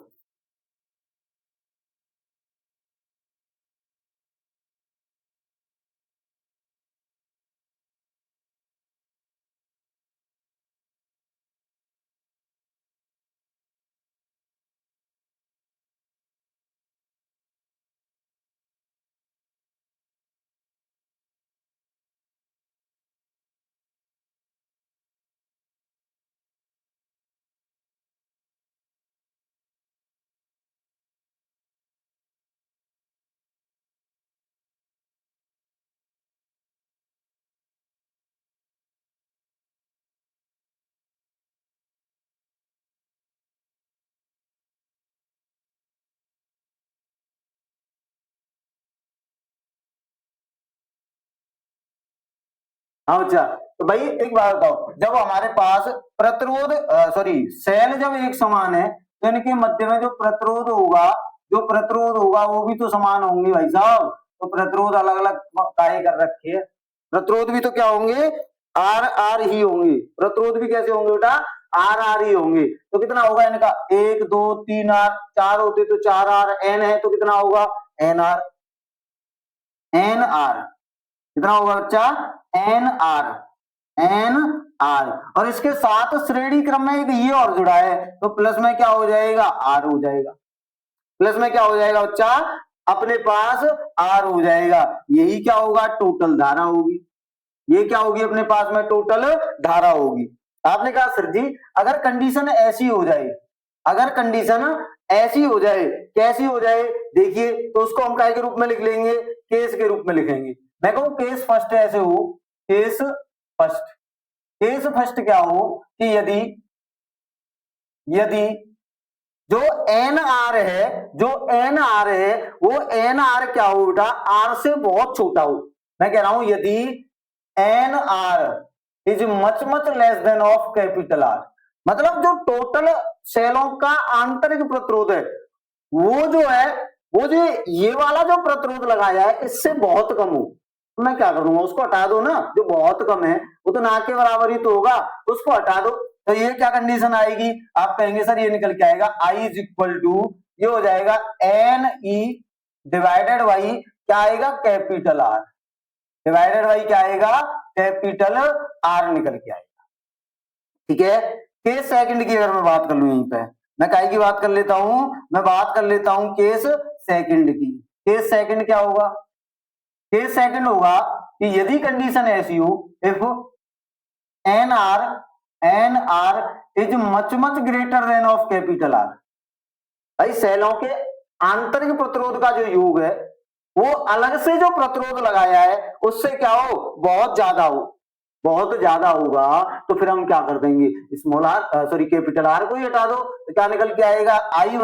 हाँ बच्चा। तो भाई एक बात बताओ, जब हमारे पास प्रतिरोध सॉरी सेल जब एक समान है तो इनके मध्य में जो प्रतिरोध होगा वो भी तो समान होंगे भाई साहब। तो प्रतिरोध अलग अलग कार्य कर रखे हैं, प्रतिरोध भी तो क्या होंगे, आर आर ही होंगे। प्रतिरोध भी कैसे होंगे बेटा, आर आर ही होंगे। तो कितना होगा इनका, एक दो तीन आर, चार होते तो चार आर, एन है तो कितना होगा, एन आर, एन आर कितना होगा बच्चा, एन आर, एन आर। और इसके साथ श्रेणी क्रम में एक ये और जुड़ा है तो प्लस में क्या हो जाएगा, आर हो जाएगा। प्लस में क्या हो जाएगा बच्चा, अपने पास आर हो जाएगा। यही क्या होगा, टोटल धारा होगी। ये क्या होगी अपने पास में, टोटल धारा होगी। आपने कहा सर जी अगर कंडीशन ऐसी हो जाए, अगर कंडीशन ऐसी हो जाए, कैसी हो जाए, देखिए तो उसको हम काय के रूप में लिख लेंगे, केस के रूप में लिखेंगे। मैं कहूं केस फर्स्ट ऐसे हो, केस फर्स्ट, केस फर्स्ट क्या हो कि यदि यदि जो एन आर है, जो एन आर है वो एन आर क्या हो बेटा, आर से बहुत छोटा हो। मैं कह रहा हूं यदि n r is much much less than of capital R, मतलब जो टोटल सेलों का आंतरिक प्रतिरोध है वो जो है, वो जो ये वाला जो प्रतिरोध लगाया है इससे बहुत कम हो, तो मैं क्या करूंगा, उसको हटा दो ना। जो बहुत कम है वो तो ना के बराबर ही तो होगा, उसको हटा दो। तो ये क्या कंडीशन आएगी, आप कहेंगे सर ये निकल के आएगा आई इज इक्वल टू, ये हो जाएगा एन ई डिवाइडेड बाई क्या आएगा, कैपिटल आर, डिवाइडेड बाई क्या आएगा, कैपिटल आर निकल के आएगा। ठीक है, केस सेकंड की अगर मैं बात कर लू, यहीं पे मैं काय की बात कर लेता हूं, मैं बात कर लेता हूं केस सेकंड की। केस सेकंड क्या होगा, केस सेकंड होगा कि यदि कंडीशन ऐसी हो, if n r is much much greater than of capital R, भाई सेलों के आंतरिक प्रतिरोध का जो योग है वो अलग से जो प्रतिरोध लगाया है उससे क्या हो, बहुत ज्यादा हो, बहुत ज्यादा होगा। तो फिर हम क्या कर देंगे, small r sorry capital R को ही हटा दो, तो क्या निकल के आएगा, आई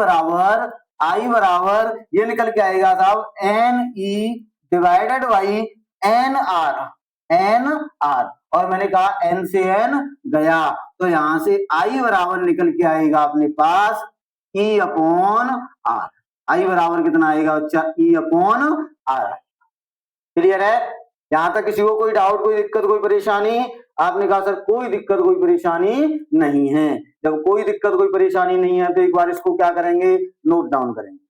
बराबर ये निकल के आएगा साहब n E divided by N r, n r. और मैंने कहा एन से एन गया तो यहां से आई बराबर निकल के आएगा अपने पास ई अपॉन आर। आई बराबर कितना आएगा बच्चा, ई अपॉन आर। क्लियर है, यहां तक किसी को कोई डाउट, कोई दिक्कत, कोई परेशानी? आपने कहा सर कोई दिक्कत कोई परेशानी नहीं है। जब कोई दिक्कत कोई परेशानी नहीं है तो एक बार इसको क्या करेंगे, नोट डाउन करेंगे।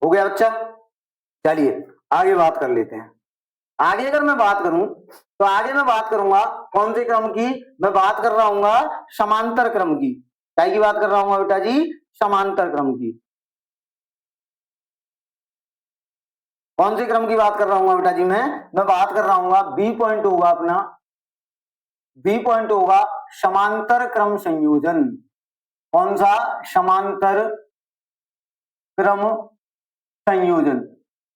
हो गया बच्चा, चलिए आगे बात कर लेते हैं। आगे अगर मैं बात करूं तो आगे मैं बात करूंगा कौन से क्रम की, मैं बात कर रहा हूँ समांतर क्रम की। क्या की बात कर रहा हूँ बेटा जी, समांतर क्रम की। कौन से क्रम की बात कर रहा हूँ बेटा जी मैं बात कर रहा हूँ, बी पॉइंट होगा अपना बी पॉइंट होगा समांतर क्रम संयोजन। कौन सा? समांतर क्रम संयोजन।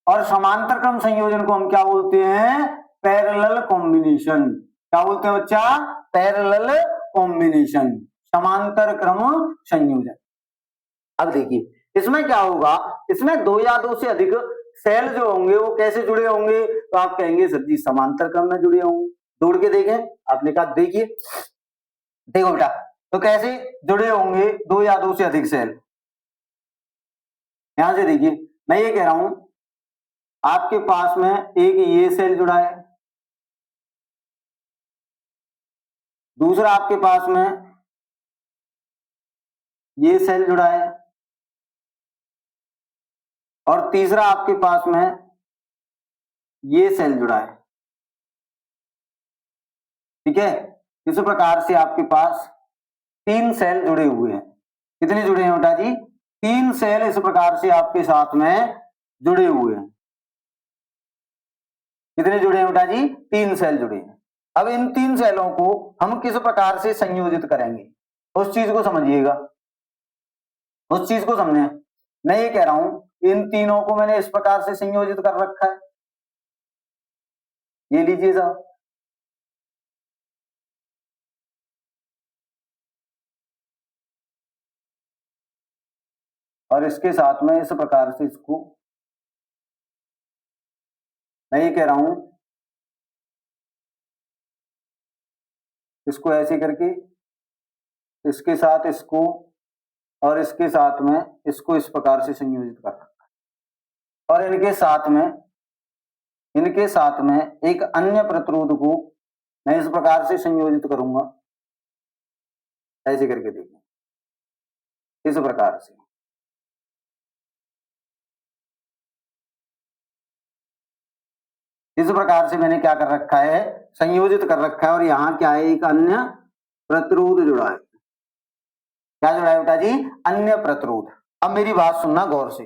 और समांतर क्रम संयोजन को हम क्या बोलते हैं? Parallel combination. क्या बोलते हैं बच्चा? पैरेलल कॉम्बिनेशन, समांतर क्रम संयोजन। अब देखिए इसमें क्या होगा, इसमें दो या दो से अधिक सेल जो होंगे वो कैसे जुड़े होंगे? तो आप कहेंगे सर जी समांतर क्रम में जुड़े होंगे। जोड़ के देखें, आपने कहा देखिए, देखो बेटा, तो कैसे जुड़े होंगे दो या दो से अधिक सेल? यहां से देखिए, मैं ये कह रहा हूं आपके पास में एक ये सेल जुड़ा है, दूसरा आपके पास में ये सेल जुड़ा है, और तीसरा आपके पास में ये सेल जुड़ा है। ठीक है, इस प्रकार से आपके पास तीन सेल जुड़े हुए हैं। कितने जुड़े हैं बेटा जी? तीन सेल इस प्रकार से आपके साथ में जुड़े हुए हैं। कितने जुड़े हैं बेटा जी? तीन सेल जुड़े हैं। अब इन तीन सेलों को हम किस प्रकार से संयोजित करेंगे, उस चीज को समझिएगा, उस चीज को समझें। मैं ये कह रहा हूं इन तीनों को मैंने इस प्रकार से संयोजित कर रखा है, ये लीजिए साहब, और इसके साथ में इस प्रकार से इसको मैं ये कह रहा हूं इसको ऐसे करके इसके साथ इसको और इसके साथ में इसको इस प्रकार से संयोजित कर रखा है, और इनके साथ में एक अन्य प्रतिरोध को मैं इस प्रकार से संयोजित करूंगा, ऐसे करके देखिए, इस प्रकार से। इस प्रकार से मैंने क्या कर रखा है? संयोजित कर रखा है, और यहां क्या है? एक अन्य प्रतिरोध जुड़ा है। क्या जुड़ा है बेटा जी? अन्य प्रतिरोध। अब मेरी बात सुनना गौर से,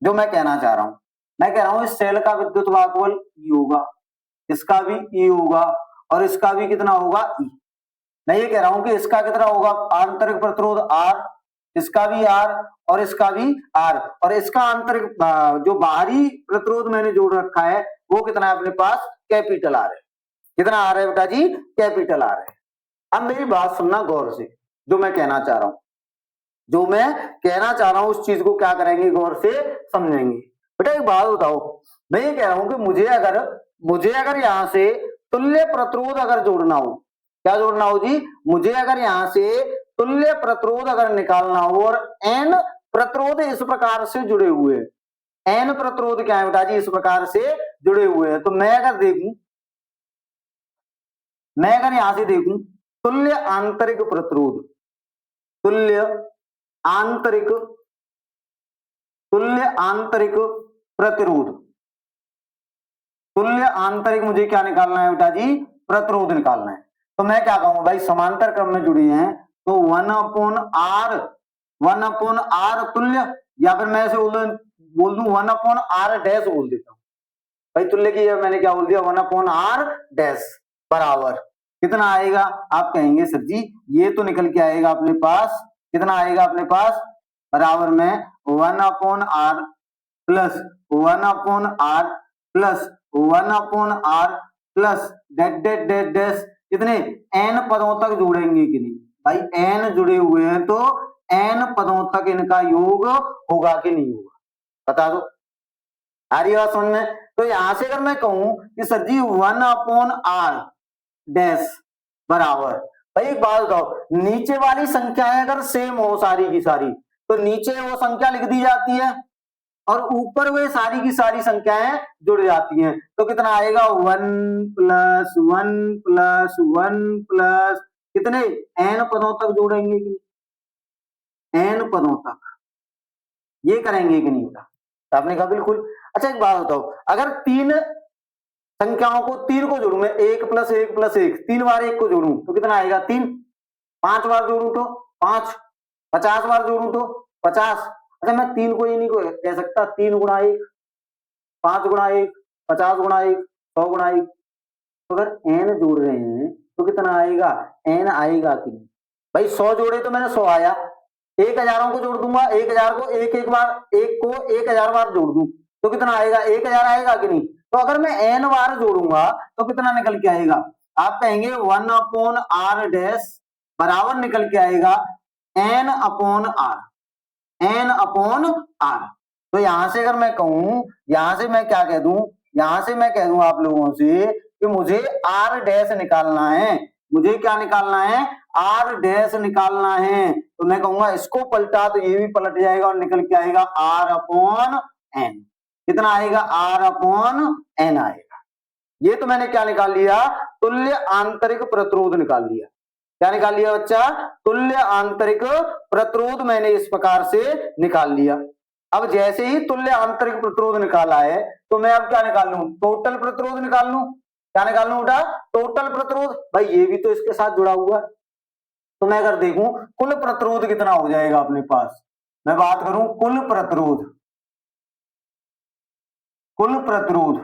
जो मैं कहना चाह रहा हूं, मैं कह रहा हूं इस सेल का विद्युत वाहकबल ई होगा, इसका भी ई होगा, और इसका भी कितना होगा? ई। मैं ये कह रहा हूं कि इसका कितना होगा? आंतरिक प्रतिरोध आर, इसका भी आर, और इसका भी आर, और इसका आंतरिक जो बाहरी प्रतिरोध मैंने जोड़ रखा है वो कितना है अपने पास? कैपिटल आर है। कितना आ रहा है बेटा जी? कैपिटल आर है। अब मेरी बात सुनना गौर से, जो मैं कहना चाह रहा हूं, जो मैं कहना चाह रहा हूं उस चीज को क्या करेंगे? गौर से समझेंगे। बेटा एक बात बताओ, मैं ये कह रहा हूं कि मुझे अगर यहां से तुल्य प्रतिरोध अगर जोड़ना हो, क्या जोड़ना हो जी? मुझे अगर यहां से तुल्य प्रतिरोध अगर निकालना हो, और एन प्रतिरोध इस प्रकार से जुड़े हुए हैं, एन प्रतिरोध क्या है बेटा जी? इस प्रकार से जुड़े हुए हैं, तो मैं अगर यहां से देखूं तुल्य आंतरिक प्रतिरोध, तुल्य आंतरिक प्रतिरोध, तुल्य आंतरिक मुझे क्या निकालना है बेटा जी? प्रतिरोध निकालना है। तो मैं क्या कहूंगा भाई, समांतर क्रम में जुड़ी हैं तो 1/r तुल्य, या फिर मैं ऐसे बोल दूं 1/r डैश बोल देता हूं भाई। तुल्य की मैंने क्या बोल दिया? 1/r डैश बराबर कितना आएगा? आप कहेंगे सर जी ये तो निकल के आएगा अपने पास, कितना आएगा अपने पास? बराबर में 1/r plus 1/r plus 1/r plus dash कितने? n पदों तक जोड़ेंगे कि नहीं भाई? n जुड़े हुए हैं तो n पदों तक इनका योग होगा कि नहीं होगा? बता दो, आ रही बात समझ में? तो यहां से अगर मैं कहूं कि सर जी 1/r डैश बराबर, भाई एक बात बताओ, नीचे वाली संख्याएं अगर सेम हो सारी की सारी तो नीचे वो संख्या लिख दी जाती है, और ऊपर वे सारी की सारी संख्याएं जुड़ जाती हैं, तो कितना आएगा? 1 + 1 + 1 प्लस कितने? n पदों तक जोड़ेंगे कि नहीं? n पदों तक ये करेंगे कि नहीं? तो आपने कहा बिल्कुल। अच्छा एक बात बताओ, अगर तीन संख्याओं को, तीन को जोड़ू मैं, 1 + 1 + 1, 3 बार 1 को जोड़ू तो कितना आएगा? 3। 5 बार जोड़ू तो 5, 50 बार जोड़ू तो 50। अच्छा मैं 3 को ये नहीं कह सकता 3 × 1, 5 × 1, 50 × 1, 100 × 1। तो अगर n जोड़ रहे हैं तो कितना आएगा, n आएगा कि नहीं। भाई 100 जोड़े तो मैंने 100 आया, 1000 को जोड़ दूंगा, 1000 को एक बार, एक को 1000 बार जोड़ दूं तो कितना आएगा, 1000 आएगा कि नहीं। तो अगर मैं n बार जोड़ूंगा तो कितना निकल के आएगा, आप कहेंगे 1/r डैश बराबर निकल के आएगा n/r, n/r। तो यहां से अगर मैं कहूं, यहां से मैं क्या कह दूं, यहां से मैं कह दूं आप लोगों से कि मुझे r डैश निकालना है, मुझे क्या निकालना है, r डैश निकालना है। तो मैं कहूंगा इसको पलटा तो ये भी पलट जाएगा और निकल के आएगा r/n। कितना आएगा, r/n आएगा। ये तो मैंने क्या निकाल लिया, तुल्य आंतरिक प्रतिरोध निकाल लिया। क्या निकाल लिया बच्चा, तुल्य आंतरिक प्रतिरोध मैंने इस प्रकार से निकाल लिया। अब जैसे ही तुल्य आंतरिक प्रतिरोध निकाला है तो मैं अब क्या निकाल लूं, टोटल प्रतिरोध निकाल लूं। क्या निकाल लूं बेटा, टोटल प्रतिरोध। भाई ये भी तो इसके साथ जुड़ा हुआ है। तो मैं अगर देखूं कुल प्रतिरोध कितना हो जाएगा अपने पास, मैं बात करूं कुल प्रतिरोध, कुल प्रतिरोध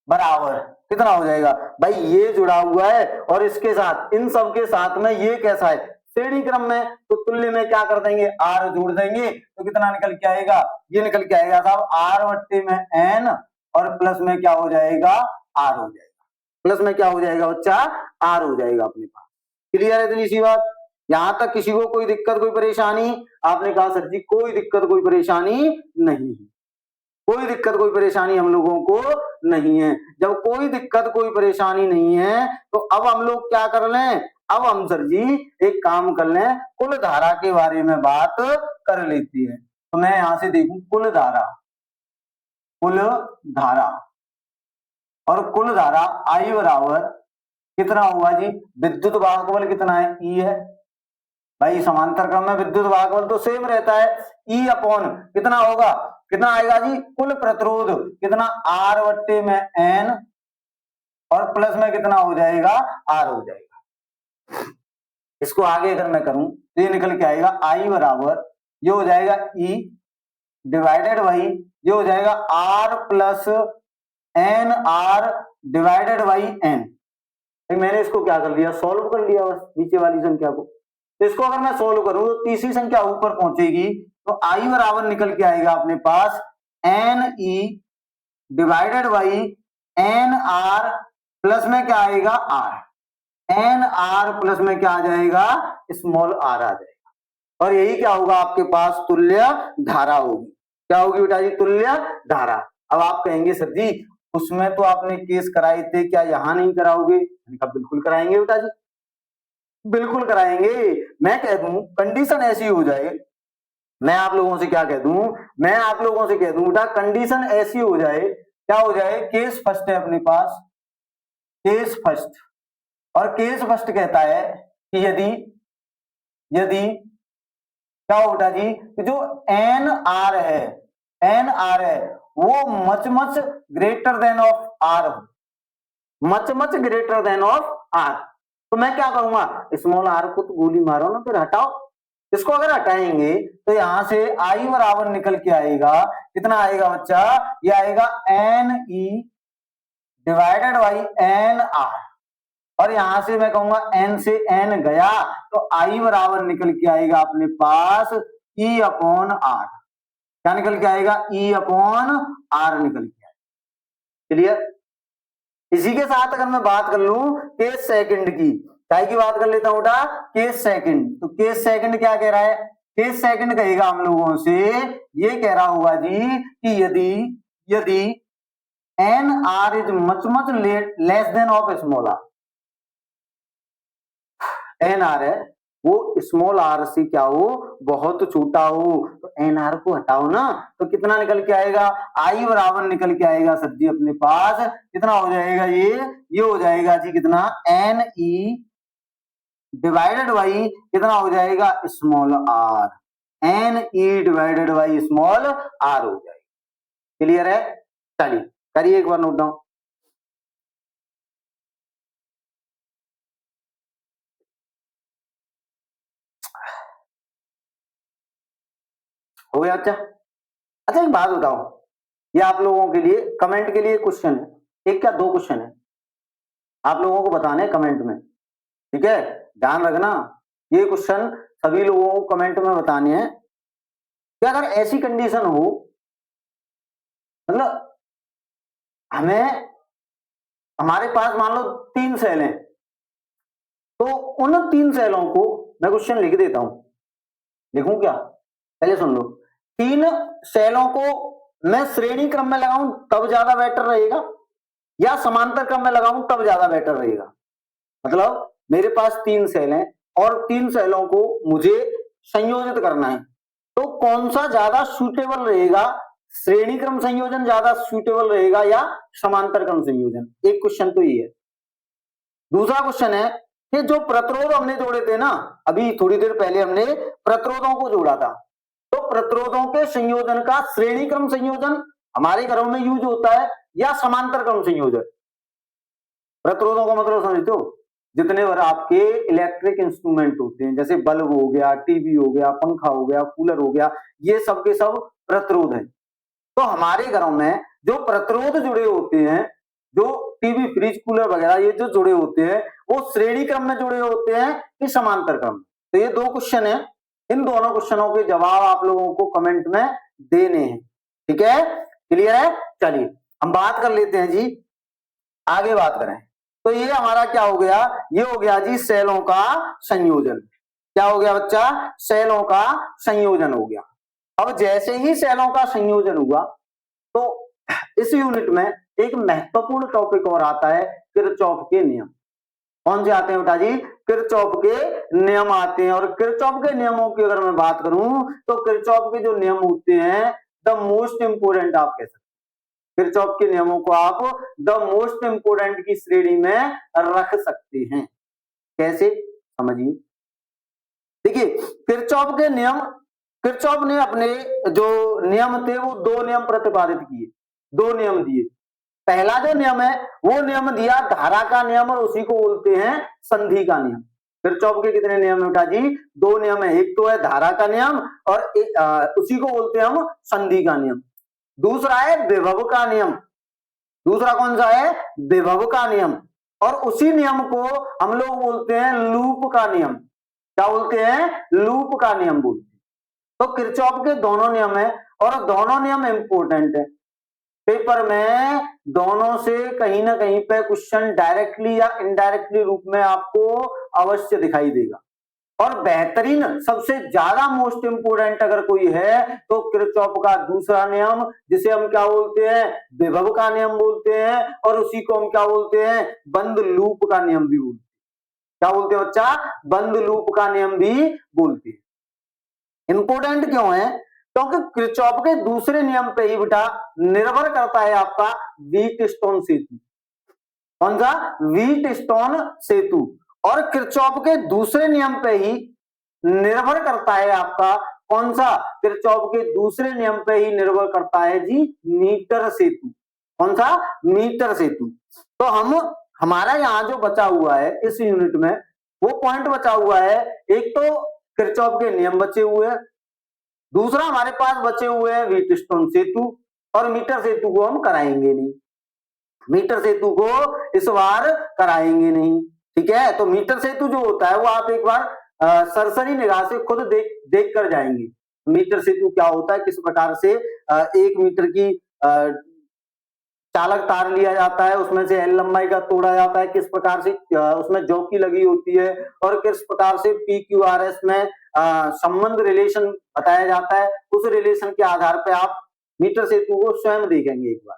बराबर कितना हो जाएगा, भाई ये जुड़ा हुआ है और इसके साथ, इन सब के साथ में ये कैसा है, श्रेणी क्रम में। तो तुल्य में क्या कर देंगे, आर जोड़ देंगे तो कितना निकल के आएगा, ये निकल के आएगा साहब आर बट्टे में एन और प्लस में क्या हो जाएगा, आर हो जाएगा। प्लस में क्या हो जाएगा बच्चा, आर हो जाएगा अपने पास। क्लियर है इतनी सी बात, यहां तक किसी को कोई दिक्कत कोई परेशानी। आपने कहा सर जी कोई दिक्कत कोई परेशानी नहीं है, कोई दिक्कत कोई परेशानी हम लोगों को नहीं है। जब कोई दिक्कत कोई परेशानी नहीं है तो अब हम लोग क्या कर लें, अब हम सर जी एक काम कर लें, कुल धारा के बारे में बात कर लेती है। तो मैं यहां से देखूं कुल धारा, कुल धारा, और कुल धारा आई बराबर कितना हुआ जी, विद्युत वाहक बल कितना है, ई है। भाई समांतर क्रम में विद्युत वाहक बल तो सेम रहता है, ई अपॉन कितना होगा, कितना आएगा जी, कुल प्रतिरोध कितना, आर बट्टे में एन और प्लस में कितना हो जाएगा, आर हो जाएगा। इसको आगे अगर मैं करूं तो ये निकल के आएगा आई बराबर, ये हो जाएगा ई डिवाइडेड बाई, ये हो जाएगा r plus n r divided by n. मैंने इसको क्या कर लिया, सॉल्व कर लिया बस नीचे वाली संख्या को। तो इसको अगर मैं सोल्व करूं तो तीसरी संख्या ऊपर पहुंचेगी तो आई बराबर निकल के आएगा अपने पास N E divided by N R plus में क्या आएगा, आर, एन आर प्लस में क्या आ जाएगा, स्मॉल आर आ जाएगा। और यही क्या होगा आपके पास, तुल्य धारा होगी। क्या होगी बेटा जी, तुल्य धारा। अब आप कहेंगे सर जी उसमें तो आपने केस कराए थे, क्या यहां नहीं कराओगे, बिल्कुल कराएंगे बेटा जी, बिल्कुल कराएंगे। मैं कह दूं कंडीशन ऐसी हो जाए, मैं आप लोगों से क्या कह दूं, मैं आप लोगों से कह दूं बेटा कंडीशन ऐसी हो जाए, क्या हो जाए, केस फर्स्ट है अपने पास, केस फर्स्ट। और केस फर्स्ट कहता है कि यदि यदि क्या हो बेटा जी, जो एन आर है, एन आर है वो much much greater than of R हो, much much greater than of R. तो मैं क्या करूंगा, स्मॉल आर को तो गोली मारो ना, फिर हटाओ। इसको अगर हटाएंगे तो यहां से आई बराबर निकल के आएगा, कितना आएगा बच्चा, ये आएगा n E divided by N r. और यहां से मैं कहूंगा एन से एन गया तो आई बराबर निकल के आएगा अपने पास ई अपॉन आर। क्या निकल के आएगा, ई अपॉन आर निकल के आएगा। क्लियर। इसी के साथ अगर मैं बात कर लूं केस सेकंड की, क्या की बात कर लेता हूं बेटा, केस सेकंड। तो केस सेकंड क्या कह रहा है, केस सेकंड कहेगा हम लोगों से, ये कह रहा होगा जी कि यदि यदि n r is much much less than of small r, n are है वो स्मॉल आर से क्या हो, बहुत छोटा हो, तो एन आर को हटाओ ना तो कितना निकल के आएगा, आई बराबर निकल के आएगा सर जी अपने पास कितना हो जाएगा, ये हो जाएगा जी कितना, एन ई डिवाइडेड बाई कितना हो जाएगा, small r, n E divided by small r हो जाएगा। क्लियर है, चलिए करिए एक बार नोट डाउन। हो गया बच्चा। अच्छा एक बात बताओ, ये आप लोगों के लिए कमेंट के लिए क्वेश्चन है, एक क्या दो क्वेश्चन है। आप लोगों को बताने कमेंट में, ठीक है, ध्यान रखना। ये क्वेश्चन सभी लोगों को कमेंट में बताने हैं कि अगर ऐसी कंडीशन हो, मतलब हमें, हमारे पास मान लो 3 सेल हैं, तो उन 3 सेलों को मैं क्वेश्चन लिख देता हूं, लिखूं क्या, पहले सुन लो। 3 सेलों को मैं श्रेणी क्रम में लगाऊं तब ज्यादा बेटर रहेगा, या समांतर क्रम में लगाऊं तब ज्यादा बेटर रहेगा। मतलब मेरे पास 3 सेल हैं और 3 सेलों को मुझे संयोजित करना है, तो कौन सा ज्यादा सूटेबल रहेगा, श्रेणी क्रम संयोजन ज्यादा सूटेबल रहेगा या समांतर क्रम संयोजन? एक क्वेश्चन तो ये है। दूसरा क्वेश्चन है कि जो प्रतिरोध हमने जोड़े थे ना, अभी थोड़ी देर पहले हमने प्रतिरोधों को जोड़ा था, तो प्रतिरोधों के संयोजन का श्रेणी क्रम संयोजन हमारे घरों में यूज होता है या समांतर क्रम संयोजन? प्रतिरोधों का मतलब समझते हो, जितने बार आपके इलेक्ट्रिक इंस्ट्रूमेंट होते हैं, जैसे बल्ब हो गया, टीवी हो गया, पंखा हो गया, कूलर हो गया, ये सब के सब प्रतिरोध है। तो हमारे घरों में जो प्रतिरोध जुड़े होते हैं, जो टीवी, फ्रिज, कूलर वगैरह ये जो जुड़े होते हैं, वो श्रेणी क्रम में जुड़े होते हैं कि समांतर क्रम? तो ये 2 क्वेश्चन है, इन दोनों क्वेश्चनों के जवाब आप लोगों को कमेंट में देने हैं, ठीक है, क्लियर है? चलिए हम बात कर लेते हैं जी, आगे बात करें। तो ये हमारा क्या हो गया, ये हो गया जी सेलों का संयोजन। क्या हो गया बच्चा? सेलों का संयोजन हो गया। अब जैसे ही सेलों का संयोजन हुआ, तो इस यूनिट में एक महत्वपूर्ण टॉपिक और आता है, किरचॉफ के नियम। कौन से आते हैं बेटा जी? किरचॉफ के नियम आते हैं। और किरचॉफ के नियमों की अगर मैं बात करूं, तो किरचॉफ के जो नियम होते हैं, द मोस्ट इंपोर्टेंट आप कह सकते हैं। किरचॉफ के नियमों को आप द मोस्ट इंपोर्टेंट की श्रेणी में रख सकते हैं। कैसे? समझिए, देखिए किरचॉफ के नियम, किरचॉफ ने अपने जो नियम थे वो 2 नियम प्रतिपादित किए, 2 नियम दिए। पहला जो नियम है वो नियम दिया धारा का नियम, और उसी को बोलते हैं संधि का नियम। किरचॉफ के कितने नियम है बेटा जी? 2 नियम है, एक तो है धारा का नियम और उसी को बोलते हैं हम संधि का नियम। दूसरा है विभव का नियम। दूसरा कौन सा है? विभव का नियम। और उसी नियम को हम लोग बोलते हैं लूप का नियम। क्या बोलते हैं? लूप का नियम बोलते हैं। तो किरचॉफ के दोनों नियम है और दोनों नियम इंपोर्टेंट है। पेपर में दोनों से कहीं ना कहीं पे क्वेश्चन डायरेक्टली या इनडायरेक्टली रूप में आपको अवश्य दिखाई देगा। और बेहतरीन, सबसे ज्यादा मोस्ट इंपोर्टेंट अगर कोई है तो किरचॉफ का दूसरा नियम, जिसे हम क्या बोलते हैं? विभव का नियम बोलते हैं, और उसी को हम क्या बोलते हैं? बंद लूप का नियम भी बोलते हैं। क्या बोलते हैं बच्चा? बंद लूप का नियम भी बोलते हैं। इंपोर्टेंट क्यों है? क्योंकि किरचॉफ के दूसरे नियम पे ही बेटा निर्भर करता है आपका व्हीटस्टोन सेतु। कौन सा? व्हीटस्टोन सेतु। और किरचॉफ के दूसरे नियम पे ही निर्भर करता है आपका कौन सा? किरचॉफ के दूसरे नियम पे ही निर्भर करता है जी मीटर सेतु। कौन सा? मीटर सेतु। तो हमारा यहाँ जो बचा हुआ है इस यूनिट में, वो पॉइंट बचा हुआ है, एक तो किरचॉफ के नियम बचे हुए हैं, दूसरा हमारे पास बचे हुए हैं व्हीटस्टोन सेतु, और मीटर सेतु को हम कराएंगे नहीं, मीटर सेतु को इस बार कराएंगे नहीं, ठीक है। तो मीटर सेतु जो होता है वो आप एक बार सरसरी निगाह से खुद देख कर जाएंगे। मीटर सेतु क्या होता है, किस प्रकार से 1 मीटर की चालक तार लिया जाता है, उसमें से एल लंबाई का तोड़ा जाता है, किस प्रकार से उसमें जॉकी लगी होती है, और किस प्रकार से PQRS में संबंध रिलेशन बताया जाता है। उस रिलेशन के आधार पर आप मीटर सेतु को स्वयं देखेंगे एक बार,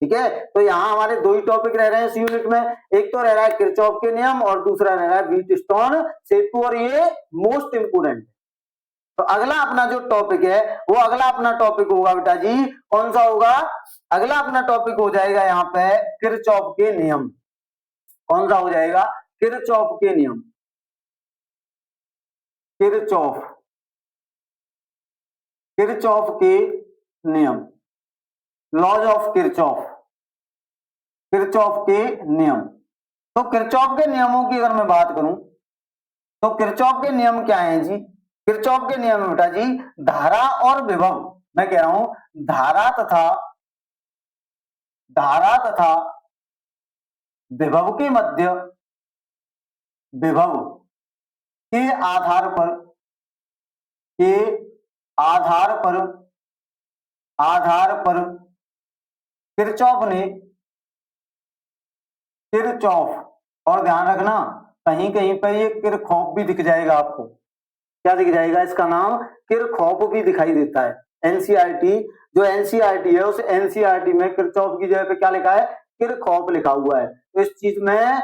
ठीक है। तो यहाँ हमारे 2 ही टॉपिक रह रहे हैं इस यूनिट में, एक तो रह रहा है किरचॉफ के नियम और दूसरा रह रहा है व्हीटस्टोन सेतु, और ये मोस्ट इंपोर्टेंट। तो अगला अपना जो टॉपिक है वो अगला अपना टॉपिक होगा बेटा जी, कौन सा होगा? अगला अपना टॉपिक हो जाएगा यहाँ पे किरचॉफ के नियम। कौन सा हो जाएगा? किरचॉफ के नियम। किरचॉफ के नियम, लॉज ऑफ किरचॉफ, किरचॉफ के नियम। तो किरचॉफ के नियमों की अगर मैं बात करूं, तो किरचॉफ के नियम क्या हैं जी? किरचॉफ के नियम बेटा जी धारा और विभव, मैं कह रहा हूं धारा तथा विभव के मध्य विभव के आधार पर के आधार पर किरचॉफ, और ध्यान रखना कहीं कहीं पर ये किरखॉफ भी दिख जाएगा आपको। क्या दिख जाएगा? इसका नाम किरखॉफ भी दिखाई देता है। एनसीईआरटी जो एनसीईआरटी है उस एनसीईआरटी में किरचॉफ की जगह पे क्या लिखा है? किरखॉफ लिखा हुआ है। तो इस चीज में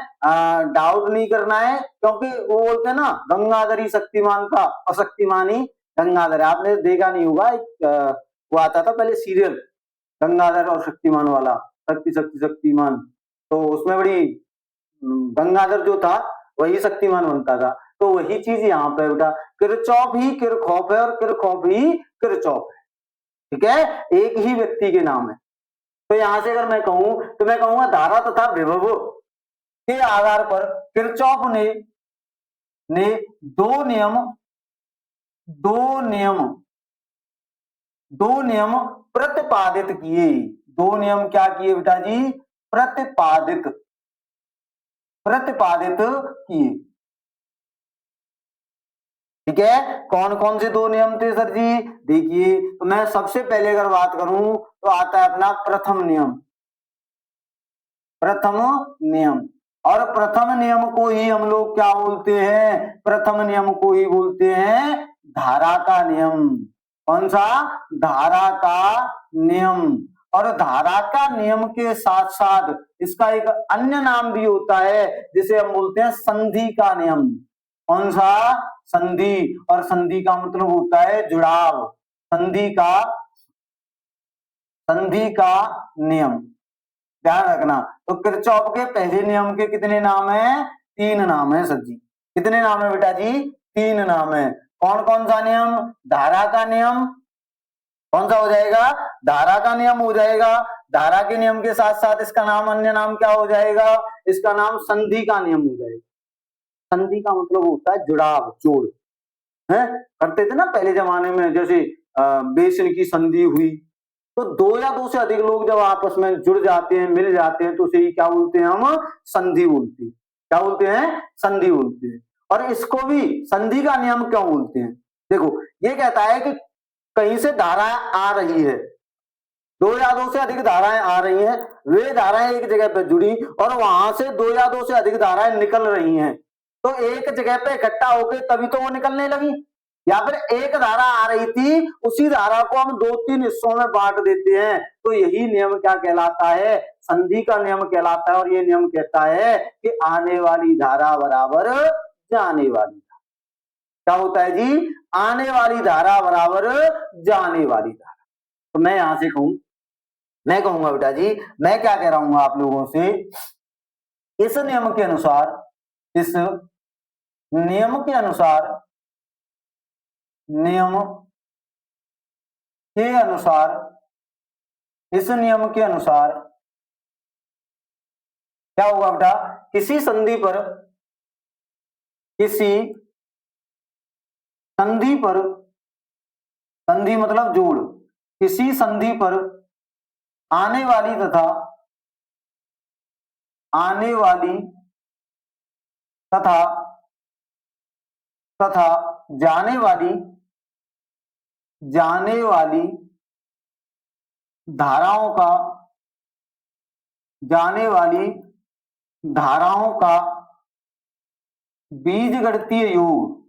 डाउट नहीं करना है, क्योंकि वो बोलते हैं ना गंगाधरी शक्तिमान का और शक्तिमानी गंगाधर। आपने देखा नहीं होगा, वो आता था पहले सीरियल गंगाधर और शक्तिमान वाला, शक्ति शक्ति शक्तिमान। तो उसमें बड़ी गंगाधर जो था वही शक्तिमान बनता था। तो वही चीज यहाँ पे बेटा किरचॉफ ही किरखॉफ है और किरखॉफ ही किरचॉफ है। ठीक है, एक ही व्यक्ति के नाम है। तो यहां से अगर मैं कहूं तो मैं कहूंगा धारा तथा विभव के आधार पर किरचॉफ ने दो नियम प्रतिपादित किए। दो नियम क्या किए बेटा जी? प्रतिपादित किए। ठीक है, कौन कौन से दो नियम थे सर जी? देखिए, तो मैं सबसे पहले अगर बात करूं तो आता है अपना प्रथम नियम। और प्रथम नियम को ही हम लोग क्या बोलते हैं? प्रथम नियम को ही बोलते हैं धारा का नियम। कौन सा? धारा का नियम। और धारा का नियम के साथ साथ इसका एक अन्य नाम भी होता है जिसे हम बोलते हैं संधि का नियम। कौन सा? संधि। और संधि का मतलब होता है जुड़ाव। संधि का नियम ध्यान रखना। तो किरचॉफ के पहले नियम के कितने नाम है? 3 नाम है सर जी। कितने नाम है बेटा जी? 3 नाम है। कौन कौन सा नियम? धारा का नियम। कौन सा हो जाएगा? धारा का नियम हो जाएगा। धारा के नियम के साथ साथ इसका नाम, अन्य नाम क्या हो जाएगा? इसका नाम संधि का नियम हो जाएगा। संधि का मतलब होता है जुड़ाव, जोड़ है। करते थे ना पहले जमाने में, जैसे बेसन की संधि हुई, तो 2 या 2 से अधिक लोग जब आपस में जुड़ जाते हैं, मिल जाते हैं, तो उसे क्या बोलते हैं? हम संधि बोलते हैं। क्या बोलते हैं? संधि बोलते हैं। और इसको भी संधि का नियम क्यों बोलते हैं? देखो, ये कहता है कि कहीं से धाराएं आ रही है, 2 या 2 से अधिक धाराएं आ रही हैं, वे धाराएं एक जगह पर जुड़ी और वहां से 2 या 2 से अधिक धाराएं निकल रही हैं, तो एक जगह पे इकट्ठा होके तभी तो वो निकलने लगी। या फिर एक धारा आ रही थी, उसी धारा को हम 2-3 हिस्सों में बांट देते हैं, तो यही नियम क्या कहलाता है? संधि का नियम कहलाता है। और ये नियम कहता है कि आने वाली धारा बराबर जाने वाली धारा। क्या होता है जी? आने वाली धारा बराबर जाने वाली धारा। तो मैं यहां से मैं कहूंगा बेटा जी, मैं क्या कह रहा हूं आप लोगों से, इस नियम के अनुसार, इस नियम के अनुसार इस नियम के अनुसार क्या होगा बेटा? किसी संधि पर संधि मतलब जोड़, किसी संधि पर आने वाली तथा जाने वाली धाराओं का बीजगणितीय योग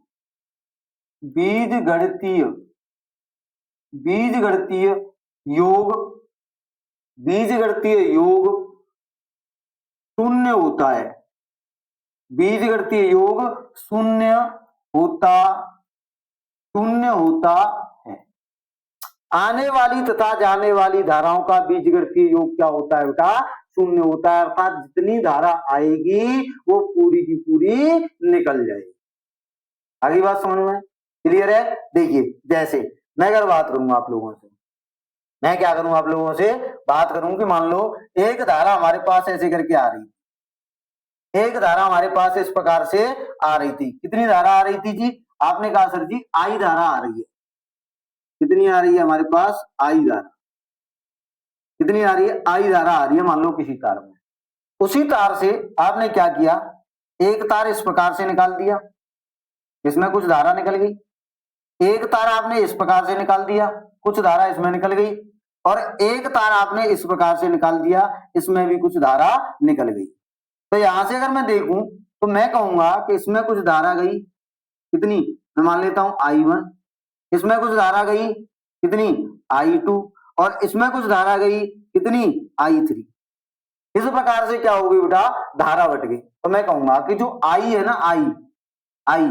शून्य होता है। बीजगणितीय योग शून्य होता है। आने वाली तथा जाने वाली धाराओं का बीजगणितीय योग क्या होता है बेटा? शून्य होता है। अर्थात जितनी धारा आएगी वो पूरी की पूरी निकल जाएगी। आगे बात समझ में क्लियर है? देखिए, जैसे मैं अगर बात करूंगा आप लोगों से, मैं क्या करूं आप लोगों से बात करूं कि मान लो एक धारा हमारे पास ऐसे करके आ रही, एक धारा हमारे पास इस प्रकार से आ रही थी। कितनी धारा आ रही थी जी? आपने कहा सर जी आई धारा आ रही है। कितनी आ रही है हमारे पास? आई धारा। कितनी आ रही है? आई धारा आ रही है मान लो किसी तार में। उसी तार से आपने क्या किया, एक तार इस प्रकार से निकाल दिया, इसमें कुछ धारा निकल गई, एक तार आपने इस प्रकार से निकाल दिया, कुछ धारा इसमें निकल गई, और एक तार आपने इस प्रकार से निकाल दिया, इसमें भी कुछ धारा निकल गई। तो यहां से अगर मैं देखूं तो मैं कहूंगा कि इसमें कुछ धारा गई कितनी, मैं मान लेता हूं I1, इसमें कुछ धारा गई कितनी I2, और इसमें कुछ धारा गई कितनी I3। इस प्रकार से क्या होगी बेटा, धारा बट गई। तो मैं कहूंगा कि जो I है ना, आई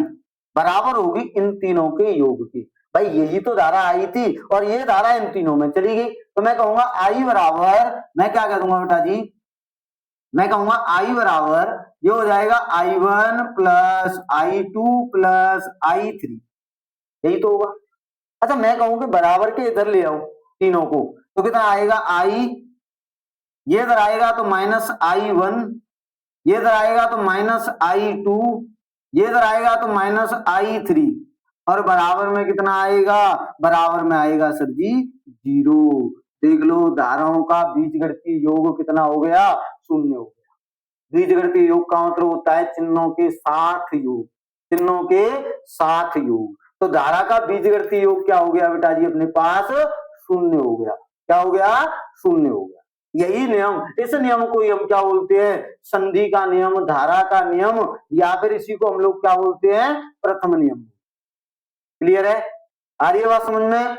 बराबर होगी इन तीनों के योग की। भाई यही तो धारा आई थी और ये धारा इन तीनों में चली गई, तो मैं कहूंगा आई बराबर, मैं क्या कह दूंगा बेटा जी, मैं कहूंगा आई बराबर ये हो जाएगा I1 plus I2 plus I3, यही तो होगा। अच्छा मैं कहूं कि बराबर के इधर ले आऊं तीनों को, तो कितना आएगा आई, ये इधर आएगा तो माइनस I1, ये इधर आएगा तो माइनस I2, ये इधर आएगा तो माइनस I3, और बराबर में कितना आएगा, बराबर में आएगा सर जी 0। देख लो धाराओं का बीजगणितीय योग कितना हो गया, 0 हो गया। बीजगणितीय योग का मतलब होता है चिन्हों के साथ योग, चिन्हों के साथ योग। तो धारा का बीजगणितीय योग क्या हो गया बेटा जी, अपने पास 0 हो गया। क्या हो गया, 0 हो गया। यही नियम, इस नियम को हम क्या बोलते हैं, संधि का नियम, धारा का नियम, या फिर इसी को हम लोग क्या बोलते हैं, प्रथम नियम। क्लियर है, आ रही है बात समझ में,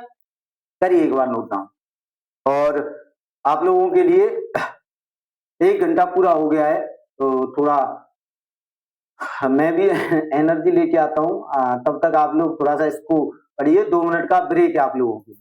करिए एक बार नोट डाउन। और आप लोगों के लिए 1 घंटा पूरा हो गया है, तो थोड़ा मैं भी एनर्जी लेके आता हूँ, तब तक आप लोग थोड़ा सा इसको पढ़िए। 2 मिनट का ब्रेक है आप लोगों के लिए।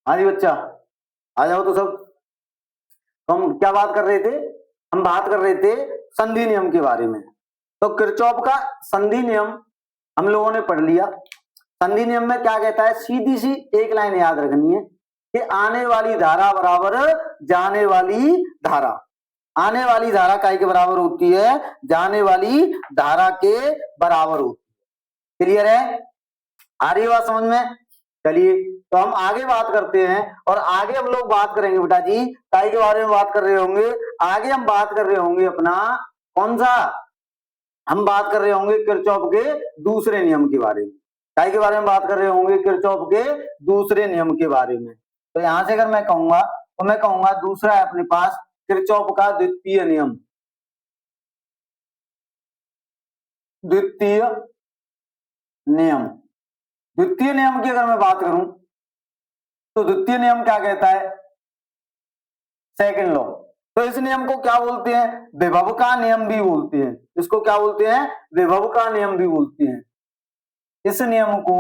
हाँ जी बच्चा, आ जाओ तो सब। तो हम क्या बात कर रहे थे? हम बात कर रहे थे संधि नियम के बारे में। तो किरचॉफ का संधि नियम हम लोगों ने पढ़ लिया। संधि नियम में क्या कहता है? सीधी सी एक लाइन याद रखनी है कि आने वाली धारा बराबर जाने वाली धारा। आने वाली धारा काय के बराबर होती है? जाने वाली धारा के बराबर होती है। क्लियर है? आ रही है बात समझ में? चलिए तो हम आगे बात करते हैं, और आगे हम लोग बात करेंगे बेटा जी काय के बारे में बात कर रहे होंगे। आगे हम बात कर रहे होंगे अपना कौन सा? हम बात कर रहे होंगे किरचॉफ के दूसरे नियम के बारे में। काय के बारे में बात कर रहे होंगे? किरचॉफ के दूसरे नियम के बारे में। तो यहां से अगर मैं कहूंगा तो मैं कहूंगा दूसरा है अपने पास किरचॉफ का द्वितीय नियम। द्वितीय नियम, द्वितीय नियम की अगर मैं बात करूं तो द्वितीय नियम क्या कहता है? Second law. तो इस नियम को क्या बोलते हैं? विभव का नियम भी बोलते हैं। इसको क्या बोलते हैं? विभव का नियम भी बोलते हैं। इस नियम को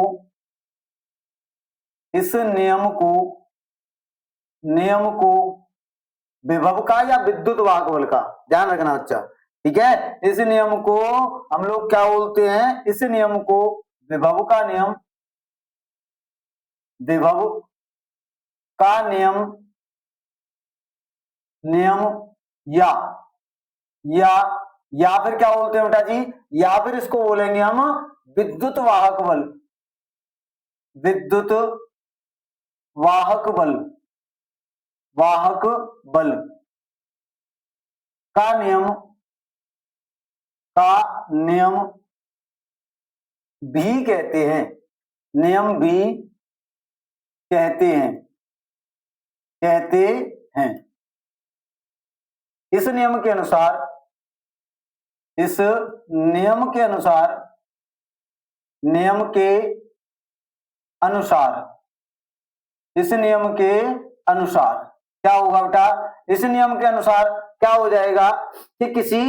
विभव का या विद्युत वाहक बल का, ध्यान रखना बच्चा, ठीक है। इस नियम को हम लोग क्या बोलते हैं? इस नियम को विभव का नियम, विभव का नियम, या फिर क्या बोलते हैं बेटा जी? या फिर इसको बोलेंगे हम विद्युत वाहक बल। विद्युत वाहक बल, वाहक बल का नियम भी कहते हैं। नियम भी कहते हैं। इस नियम के अनुसार, इस नियम के अनुसार, नियम के अनुसार, इस नियम के अनुसार क्या होगा बेटा? इस नियम के अनुसार क्या हो जाएगा कि किसी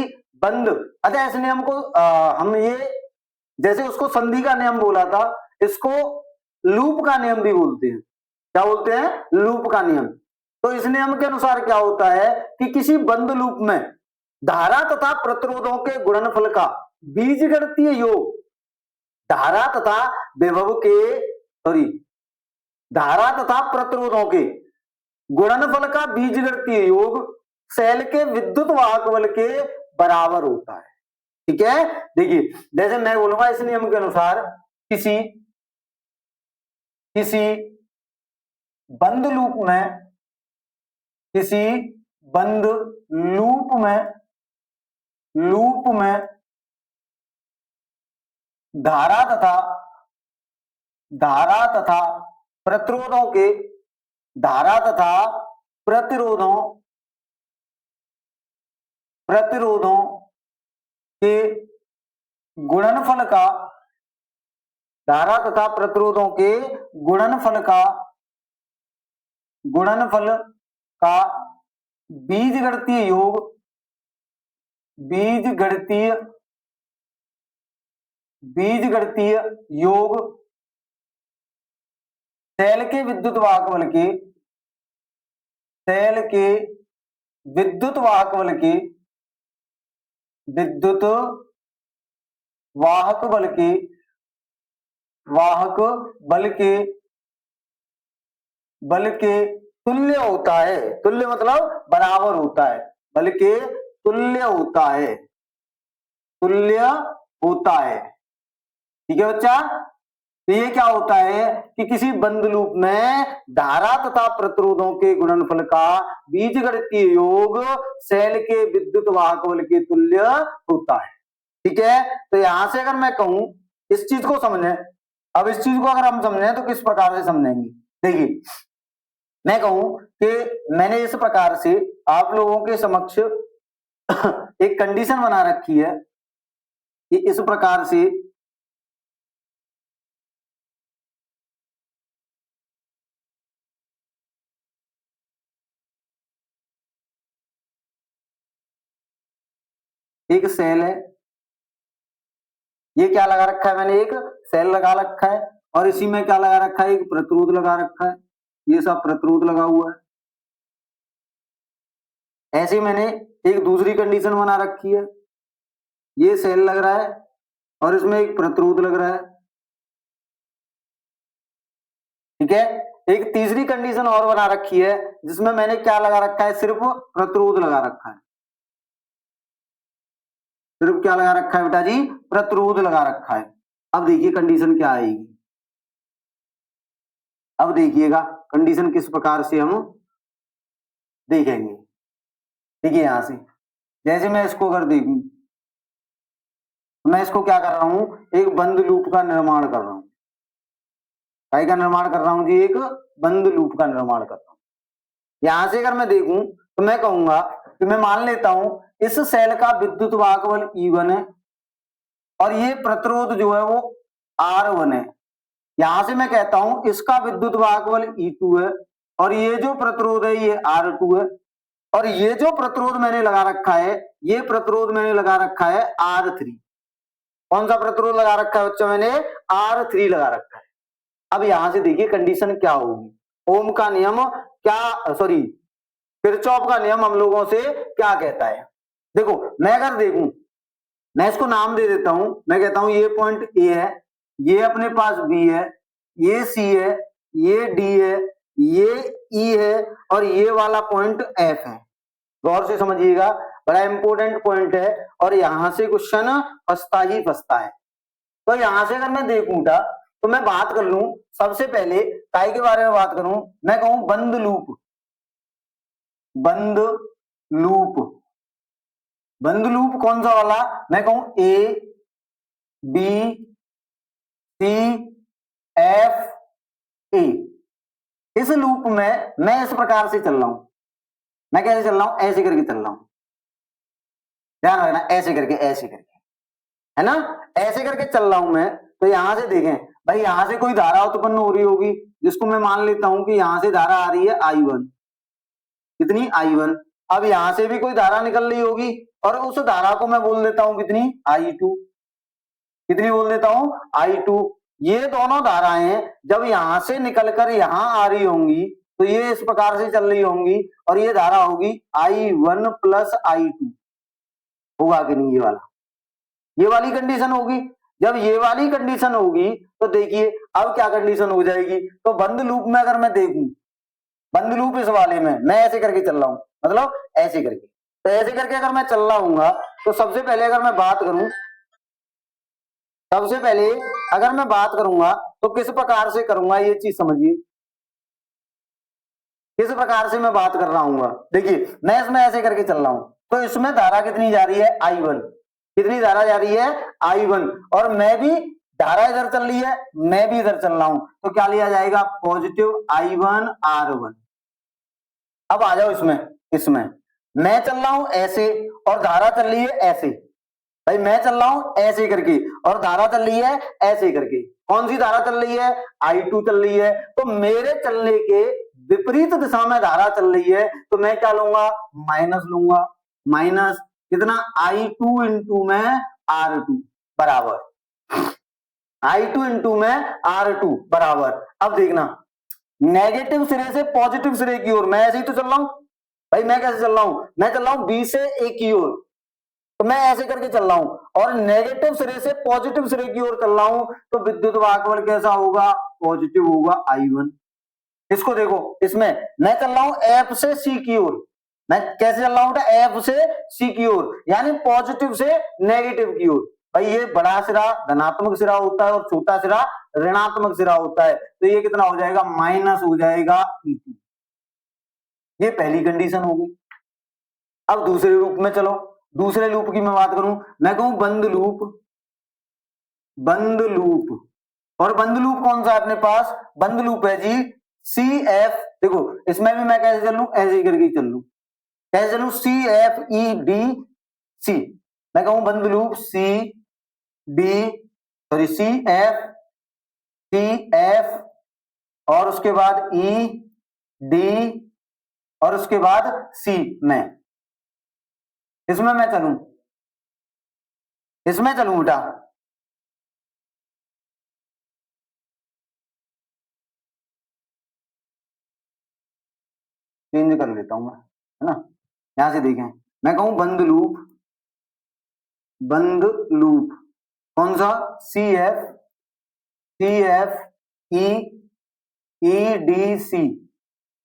बंद, अच्छा इस नियम को हम ये जैसे उसको संधि का नियम बोला था, इसको लूप का नियम भी बोलते हैं। क्या बोलते हैं? लूप का नियम। तो इस नियम के अनुसार क्या होता है कि किसी बंद लूप में धारा तथा प्रतिरोधों के गुणनफल का बीजगणितीय योग, धारा तथा विभव के धारा तथा प्रतिरोधों के गुणनफल का बीजगणितीय योग सेल के विद्युत वाहक बल के बराबर होता है। ठीक है, देखिए जैसे मैं बोलूंगा इस नियम के अनुसार किसी बंद लूप में, किसी बंद लूप में धारा तथा प्रतिरोधों के, धारा तथा प्रतिरोधों के गुणनफल का, धारा तथा प्रतिरोधों के गुणनफल का बीजगणितीय योग सेल के विद्युत वाहक बल के, सेल के विद्युत वाहक बल के, विद्युत वाहक बल के, वाहक बल के तुल्य होता है। तुल्य मतलब बराबर होता है, बल के तुल्य होता है, तुल्य होता है। ठीक है बच्चा, तो ये क्या होता है कि किसी बंद लूप में धारा तथा प्रतिरोधों के गुणनफल का बीजगणितीय योग सेल के विद्युत वाहक बल के तुल्य होता है। ठीक है, तो यहां से अगर मैं कहूं इस चीज को समझें, अब इस चीज को अगर हम समझें तो किस प्रकार से समझेंगे? देखिए मैं कहूं कि मैंने इस प्रकार से आप लोगों के समक्ष एक कंडीशन बना रखी है कि इस प्रकार से एक सेल है, ये क्या लगा रखा है मैंने? एक सेल लगा रखा है, और इसी में क्या लगा रखा है? एक प्रतिरोध लगा रखा है। ये सब प्रतिरोध लगा हुआ है। ऐसे मैंने एक दूसरी कंडीशन बना रखी है, ये सेल लग रहा है और इसमें एक प्रतिरोध लग रहा है, ठीक है। एक तीसरी कंडीशन और बना रखी है जिसमें मैंने क्या लगा रखा है, सिर्फ प्रतिरोध लगा रखा है। सिर्फ क्या लगा रखा है बेटा जी, प्रतिरोध लगा रखा है। अब देखिए कंडीशन क्या आएगी, अब देखिएगा कंडीशन किस प्रकार से हम देखेंगे। देखिए यहां से जैसे मैं इसको अगर देखूं, मैं इसको क्या कर रहा हूं, एक बंद लूप का निर्माण कर रहा हूं। काय का निर्माण कर रहा हूं जी, एक बंद लूप का निर्माण कर रहा हूं। यहां से अगर मैं देखूं तो मैं कहूंगा कि मैं मान लेता हूं इस सेल का विद्युत वाहकबल E1 है और ये प्रतिरोध जो है वो R1 है। यहां से मैं कहता हूं इसका विद्युत वाहकबल E2 है और ये जो प्रतिरोध है ये R2 है और ये जो प्रतिरोध मैंने लगा रखा है, ये प्रतिरोध मैंने लगा रखा है R3। कौन सा प्रतिरोध लगा रखा है बच्चों, मैंने R3 लगा रखा है। अब यहां से देखिए कंडीशन क्या होगी, ओम का नियम क्या, सॉरी किरचॉफ का नियम हम लोगों से क्या कहता है। देखो मैं अगर देखूं, मैं इसको नाम दे देता हूं, मैं कहता हूं ये पॉइंट ए है, ये अपने पास बी है, ये सी है, ये डी है, ये ई है और ये वाला पॉइंट एफ है। गौर से समझिएगा, बड़ा इंपॉर्टेंट पॉइंट है और यहां से क्वेश्चन फंसता ही फंसता है। तो यहां से अगर मैं देखूं तो मैं बात कर लूं, सबसे पहले काय के बारे में बात करूं, मैं कहूं बंद लूप। बंद लूप, बंद लूप कौन सा वाला, मैं कहूं A B C F A. इस लूप में मैं इस प्रकार से चल रहा हूं, मैं कैसे चल रहा हूं, ऐसे करके चल रहा हूं, ध्यान रखना, ऐसे करके है ना, ऐसे करके चल रहा हूं मैं। तो यहां से देखें भाई, यहां से कोई धारा उत्पन्न हो रही होगी जिसको मैं मान लेता हूं कि यहां से धारा आ रही है I1, कितनी I1। अब यहां से भी कोई धारा निकल रही होगी और उस धारा को मैं बोल देता हूं कितनी, I2। कितनी बोल देता हूं, I2। ये दोनों धाराएं जब यहां से निकलकर यहां आ रही होंगी तो ये इस प्रकार से चल रही होंगी और ये धारा होगी I1 प्लस I2। होगा कि नहीं, ये वाली कंडीशन होगी। जब ये वाली कंडीशन होगी तो देखिए अब क्या कंडीशन हो जाएगी, तो बंद लूप में अगर मैं देखूं, बंद लूप इस वाले में मैं ऐसे करके चल रहा हूं, मतलब ऐसे करके, तो ऐसे करके अगर मैं चल रहा हूँ तो सबसे पहले अगर मैं बात करूं, सबसे पहले अगर मैं बात करूंगा तो किस प्रकार से करूंगा, ये चीज समझिए किस प्रकार से मैं बात कर रहा हूँ। देखिए मैं इसमें ऐसे करके चल रहा हूं तो इसमें धारा कितनी जा रही है, I1। कितनी धारा जा रही है, I1, और मैं भी, धारा इधर चल रही है, मैं भी इधर चल रहा हूं, तो क्या लिया जाएगा, पॉजिटिव I1 R1। अब आ जाओ इसमें, इसमें मैं चल रहा हूं ऐसे और धारा चल रही है ऐसे। भाई मैं चल रहा हूं ऐसे करके और धारा चल रही है ऐसे करके। कौन सी धारा चल रही है, I2 चल रही है। तो मेरे चलने के विपरीत दिशा में धारा चल रही है तो मैं क्या लूंगा, माइनस लूंगा। माइनस कितना, I2 इंटू में R2 बराबर, I2 इंटू में R2 बराबर। अब देखना, नेगेटिव सिरे से पॉजिटिव सिरे की ओर मैं ऐसे ही तो चल रहा हूं। भाई मैं कैसे चल रहा हूं, मैं चल रहा हूं बी से ए की ओर, तो मैं ऐसे करके चल रहा हूं और नेगेटिव सिरे से पॉजिटिव सिरे की ओर चल रहा हूं, तो विद्युत वाहकबल कैसा होगा, पॉजिटिव होगा I1। इसको देखो, इसमें मैं चल रहा हूं एफ से सी की ओर, मैं कैसे चल रहा हूं, एफ से सी की ओर, यानी पॉजिटिव से नेगेटिव की ओर। भाई ये बड़ा सिरा धनात्मक सिरा होता है और छोटा सिरा ऋणात्मक सिरा होता है, तो ये कितना हो जाएगा, माइनस हो जाएगा E2। ये पहली कंडीशन होगी। अब दूसरे रूप में चलो, दूसरे लूप की मैं बात करूं, मैं कहूं बंद लूप। बंद लूप, और बंद लूप कौन सा है अपने पास, बंद लूप है जी CF। देखो इसमें भी मैं कैसे चल लू, ऐसे ही करके चल लू, कैसे चलू, CFEDC। मैं कहूं बंद लूप CF और उसके बाद ED और उसके बाद C में, इसमें मैं चलूं, इसमें चलूं बेटा। चेंज कर लेता हूं मैं, है ना। यहां से देखें, मैं कहूं बंद लूप कौन सा, CF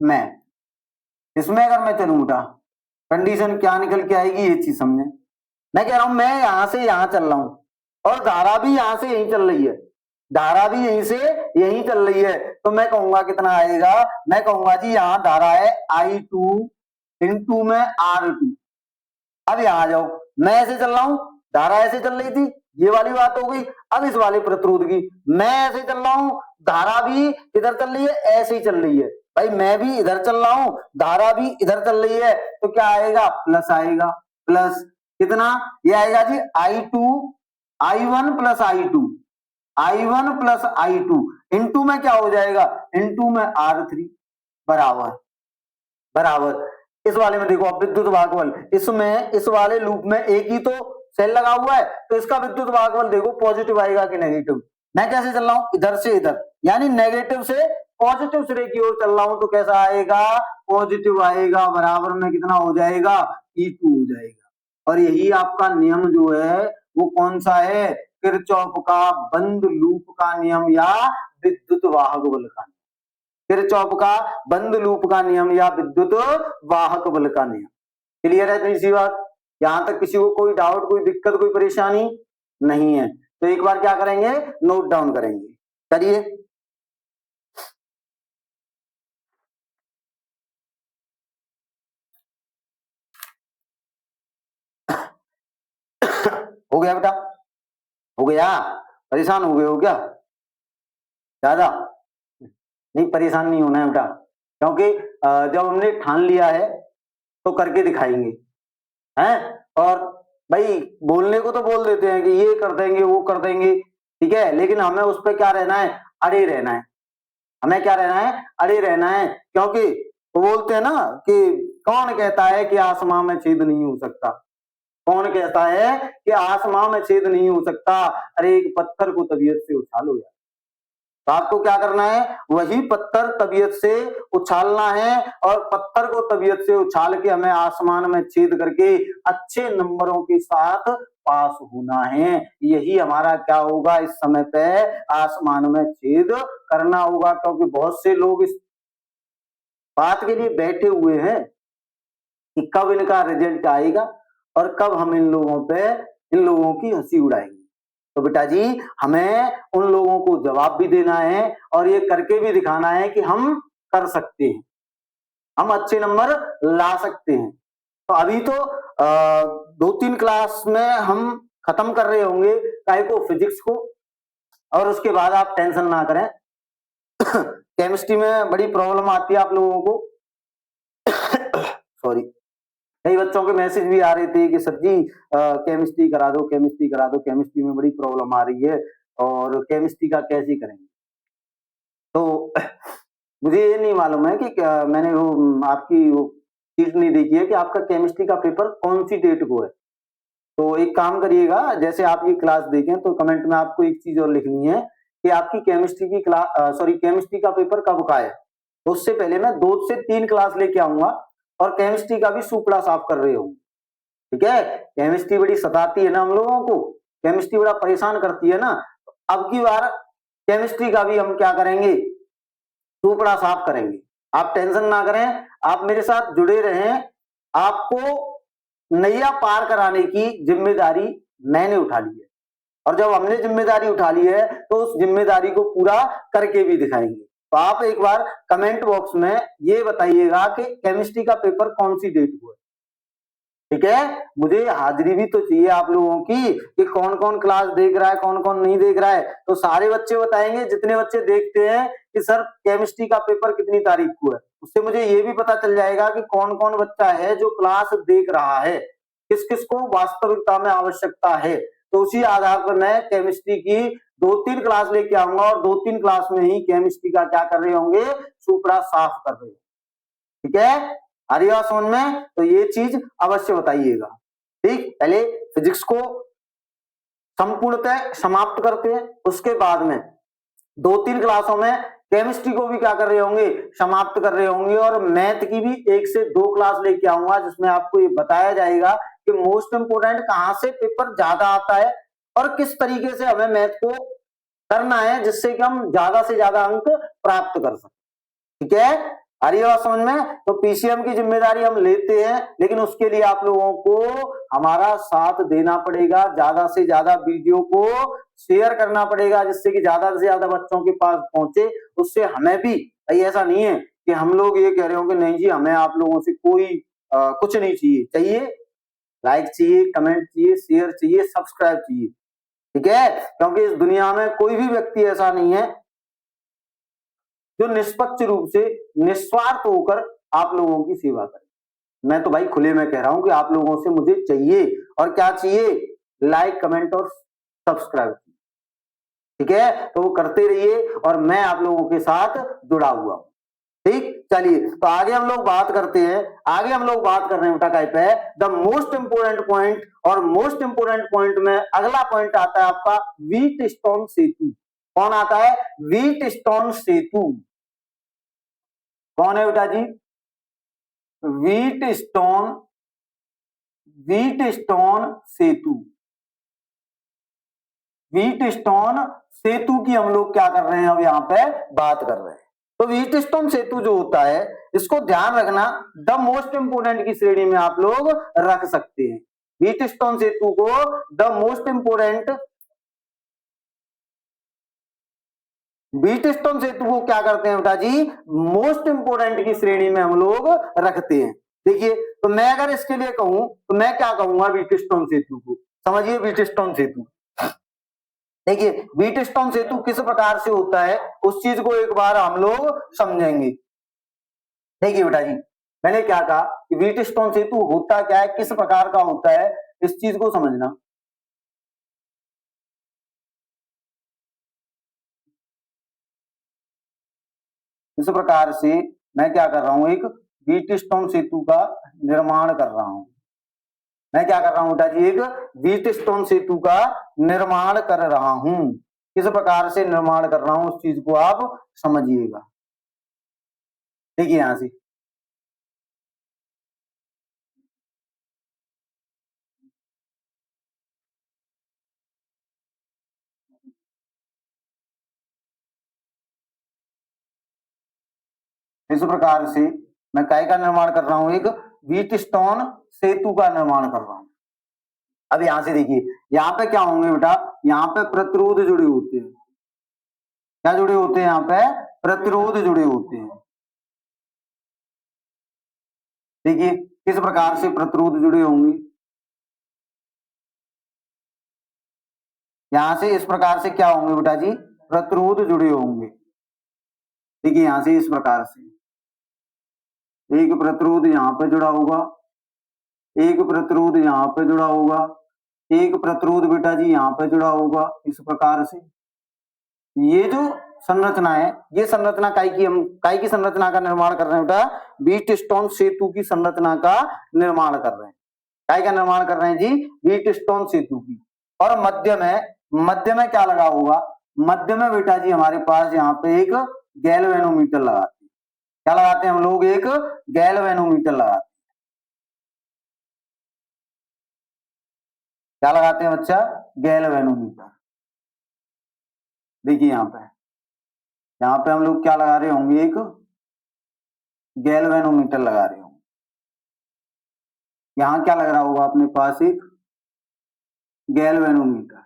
में, इसमें अगर मैं चलूं बेटा, कंडीशन क्या निकल के आएगी ये चीज समझे। मैं कह रहा हूं मैं यहां से यहां चल रहा हूं और धारा भी यहां से यहीं चल रही है, धारा भी यहीं से यहीं चल रही है, तो मैं कहूंगा कितना आएगा, मैं कहूंगा जी यहां धारा है I2 इंटू में R2। अब यहां आ जाओ, मैं ऐसे चल रहा हूं, धारा ऐसे चल रही थी, ये वाली बात हो गई। अब इस वाले प्रतिरोध की, मैं ऐसे चल रहा हूं, धारा भी इधर चल रही है, ऐसे ही चल रही है भाई, मैं भी इधर चल रहा हूं, धारा भी इधर चल रही है, तो क्या आएगा, प्लस आएगा, प्लस कितना, ये आएगा जी I1 प्लस I2 इंटू में क्या हो जाएगा, इंटू में R3 बराबर बराबर। इस वाले में देखो अब विद्युत भागफल, इसमें इस वाले लूप में एक ही तो सेल लगा हुआ है, तो इसका विद्युत भागफल देखो पॉजिटिव आएगा कि नेगेटिव। मैं कैसे चल रहा हूं, इधर से इधर, यानी नेगेटिव से पॉजिटिव सिरे की ओर चल रहा हूं, तो कैसा आएगा, पॉजिटिव आएगा, बराबर में कितना हो जाएगा, E2 हो जाएगा। और यही आपका नियम जो है वो कौन सा है, किरचॉफ का बंद लूप का नियम या विद्युत वाहक बल का नियम, किरचॉफ का बंद लूप का नियम या विद्युत वाहक बल का नियम। क्लियर है तो इसी बात, यहां तक किसी को कोई डाउट, कोई दिक्कत, कोई परेशानी नहीं है। तो एक बार क्या करेंगे, नोट डाउन करेंगे, करिए। हो गया बेटा, हो गया, परेशान हो गए हो क्या ज्यादा, नहीं परेशान नहीं होना है बेटा, क्योंकि जब हमने ठान लिया है तो करके दिखाएंगे, हैं। और भाई बोलने को तो बोल देते हैं कि ये कर देंगे वो कर देंगे, ठीक है, लेकिन हमें उस पर क्या रहना है, अड़े रहना है, हमें क्या रहना है, अड़े रहना है। क्योंकि वो बोलते हैं ना कि कौन कहता है कि आसमां में छेद नहीं हो सकता, कौन कहता है कि आसमां में छेद नहीं हो सकता, अरे एक पत्थर को तबीयत से उछालो यार। तो आपको क्या करना है, वही पत्थर तबीयत से उछालना है, और पत्थर को तबीयत से उछाल के हमें आसमान में छेद करके अच्छे नंबरों के साथ पास होना है। यही हमारा क्या होगा, इस समय पे आसमान में छेद करना होगा, क्योंकि बहुत से लोग इस बात के लिए बैठे हुए हैं कि कब इनका रिजल्ट आएगा और कब हम इन लोगों की हंसी उड़ाएंगे। तो बेटा जी हमें उन लोगों को जवाब भी देना है और ये करके भी दिखाना है कि हम कर सकते हैं, हम अच्छे नंबर ला सकते हैं। तो अभी तो 2-3 क्लास में हम खत्म कर रहे होंगे काय को, फिजिक्स को, और उसके बाद आप टेंशन ना करें। केमिस्ट्री में बड़ी प्रॉब्लम आती है आप लोगों को, सॉरी, कई बच्चों के मैसेज भी आ रहे थे कि सर जी केमिस्ट्री करा दो, केमिस्ट्री करा दो, केमिस्ट्री में बड़ी प्रॉब्लम आ रही है और केमिस्ट्री का कैसे करेंगे। तो मुझे ये नहीं मालूम है कि मैंने वो आपकी वो चीज नहीं देखी है कि आपका केमिस्ट्री का पेपर कौन सी डेट को है। तो एक काम करिएगा, जैसे आप ये क्लास देखें तो कमेंट में आपको एक चीज और लिखनी है कि आपकी केमिस्ट्री की क्लास, सॉरी केमिस्ट्री का पेपर कब का है। तो उससे पहले मैं 2 से 3 क्लास लेके आऊंगा और केमिस्ट्री का भी सुपड़ा साफ कर रहे हूँ, ठीक है। केमिस्ट्री बड़ी सताती है ना हम लोगों को, केमिस्ट्री बड़ा परेशान करती है ना। अब की बार केमिस्ट्री का भी हम क्या करेंगे, सुपड़ा साफ करेंगे। आप टेंशन ना करें, आप मेरे साथ जुड़े रहें, आपको नैया पार कराने की जिम्मेदारी मैंने उठा ली है, और जब हमने जिम्मेदारी उठा ली है तो उस जिम्मेदारी को पूरा करके भी दिखाएंगे। तो आप एक बार कमेंट बॉक्स में ये बताइएगा कि केमिस्ट्री का पेपर कौन सी डेट को है, ठीक है। मुझे हाजिरी भी तो चाहिए आप लोगों की कि कौन कौन क्लास देख रहा है, कौन कौन नहीं देख रहा है। तो सारे बच्चे बताएंगे, जितने बच्चे देखते हैं कि सर केमिस्ट्री का पेपर कितनी तारीख को है, उससे मुझे ये भी पता चल जाएगा कि कौन कौन बच्चा है जो क्लास देख रहा है, किस किस को वास्तविकता में आवश्यकता है। तो उसी आधार पर मैं केमिस्ट्री की 2-3 क्लास लेके आऊंगा और 2-3 क्लास में ही केमिस्ट्री का क्या कर रहे होंगे, सुपड़ा साफ कर रहे, ठीक है। आर्या समझ में, तो ये चीज अवश्य बताइएगा, ठीक। पहले फिजिक्स को संपूर्णतः समाप्त करते हैं, उसके बाद में 2-3 क्लासों में केमिस्ट्री को भी क्या कर रहे होंगे, समाप्त कर रहे होंगे। और मैथ की भी 1 से 2 क्लास लेके आऊंगा जिसमें आपको ये बताया जाएगा कि मोस्ट इंपोर्टेंट कहां से पेपर ज्यादा आता है और किस तरीके से हमें मैथ को करना है जिससे कि हम ज्यादा से ज्यादा अंक प्राप्त कर सकें। ठीक है, आ रही है बात समझ में? तो पीसीएम की जिम्मेदारी हम लेते हैं, लेकिन उसके लिए आप लोगों को हमारा साथ देना पड़ेगा, ज्यादा से ज्यादा वीडियो को शेयर करना पड़ेगा जिससे कि ज्यादा से ज्यादा बच्चों के पास पहुंचे। उससे हमें भी, ऐसा नहीं है कि हम लोग ये कह रहे हो कि नहीं जी हमें आप लोगों से कोई कुछ नहीं चाहिए, चाहिए लाइक चाहिए, कमेंट चाहिए, शेयर चाहिए, सब्सक्राइब चाहिए। ठीक है, क्योंकि इस दुनिया में कोई भी व्यक्ति ऐसा नहीं है जो निष्पक्ष रूप से निस्वार्थ होकर आप लोगों की सेवा करे। मैं तो भाई खुले में कह रहा हूं कि आप लोगों से मुझे चाहिए, और क्या चाहिए, लाइक कमेंट और सब्सक्राइब। ठीक है, तो वो करते रहिए और मैं आप लोगों के साथ जुड़ा हुआ हूं। ठीक, चलिए तो आगे हम लोग बात करते हैं। आगे हम लोग बात कर रहे हैं उठा टाइप है द मोस्ट इंपोर्टेंट पॉइंट, और मोस्ट इंपोर्टेंट पॉइंट में अगला पॉइंट आता है आपका व्हीट स्टोन सेतु। कौन आता है? व्हीट स्टोन सेतु। कौन है बेटा जी? व्हीट स्टोन सेतु। व्हीट स्टोन सेतु की हम लोग क्या कर रहे हैं, अब यहां पे बात कर रहे हैं। तो व्हीट स्टोन सेतु जो होता है इसको ध्यान रखना, द मोस्ट इंपोर्टेंट की श्रेणी में आप लोग रख सकते हैं। व्हीट स्टोन सेतु को the most important, Wheatstone सेतु को क्या करते हैं बेटा जी, मोस्ट इंपोर्टेंट की श्रेणी में हम लोग रखते हैं। देखिए, तो मैं अगर इसके लिए कहूं तो मैं क्या कहूंगा व्हीट स्टोन सेतु को, समझिए व्हीट स्टोन सेतु। देखिए, व्हीट स्टोन सेतु किस प्रकार से होता है उस चीज को एक बार हम लोग समझेंगे। देखिए बेटा जी, मैंने क्या कहा कि व्हीट स्टोन सेतु होता क्या है, किस प्रकार का होता है, इस चीज को समझना। इस प्रकार से मैं क्या कर रहा हूं, एक व्हीट स्टोन सेतु का निर्माण कर रहा हूं। मैं क्या कर रहा हूं बेटा जी, एक व्हीट स्टोन सेतु का निर्माण कर रहा हूं। किस प्रकार से निर्माण कर रहा हूं उस चीज को आप समझिएगा। देखिए यहां से इस प्रकार से मैं काय का निर्माण कर रहा हूं, एक व्हीट स्टोन सेतु का निर्माण कर रहा हूं। अब यहां से देखिए, यहां पे क्या होंगे बेटा, यहां पे प्रतिरोध जुड़े होते हैं। क्या जुड़े होते हैं? यहां पे प्रतिरोध जुड़े होते हैं। देखिए किस प्रकार से प्रतिरोध जुड़े होंगे, यहां से इस प्रकार से क्या होंगे बेटा जी, प्रतिरोध जुड़े होंगे। देखिए यहां से इस प्रकार से एक प्रतिरोध यहां पे जुड़ा होगा, एक प्रतिरोध यहां पे जुड़ा होगा, एक प्रतिरोध बेटा जी यहां पे जुड़ा होगा। इस प्रकार से ये जो संरचना है, ये संरचना काय की, हम काय की संरचना का निर्माण कर रहे हैं बेटा, व्हीट स्टोन सेतु की संरचना का निर्माण कर रहे हैं। काय का निर्माण कर रहे हैं जी, व्हीट स्टोन सेतु की। और मध्य में क्या लगा होगा, मध्य में बेटा जी हमारे पास यहाँ पे एक गैल्वेनोमीटर लगाते हैं। क्या लगाते हैं हम लोग, एक गैल्वेनोमीटर लगाते हैं। क्या लगाते हैं बच्चा, गैल्वेनोमीटर। देखिए यहाँ पे हम लोग क्या लगा रहे होंगे, एक गैल्वेनोमीटर लगा रहे होंगे। यहाँ क्या लग रहा होगा अपने पास, एक गैल्वेनोमीटर।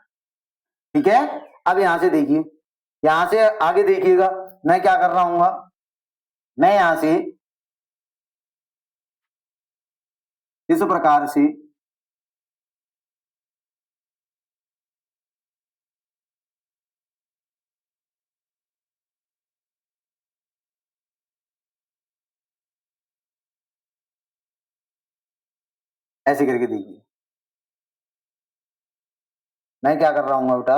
ठीक है, अब यहां से देखिए, यहां से आगे देखिएगा मैं क्या कर रहा हूँ, मैं यहां से इस प्रकार से ऐसे करके देखिए, मैं क्या कर रहा हूँ बेटा,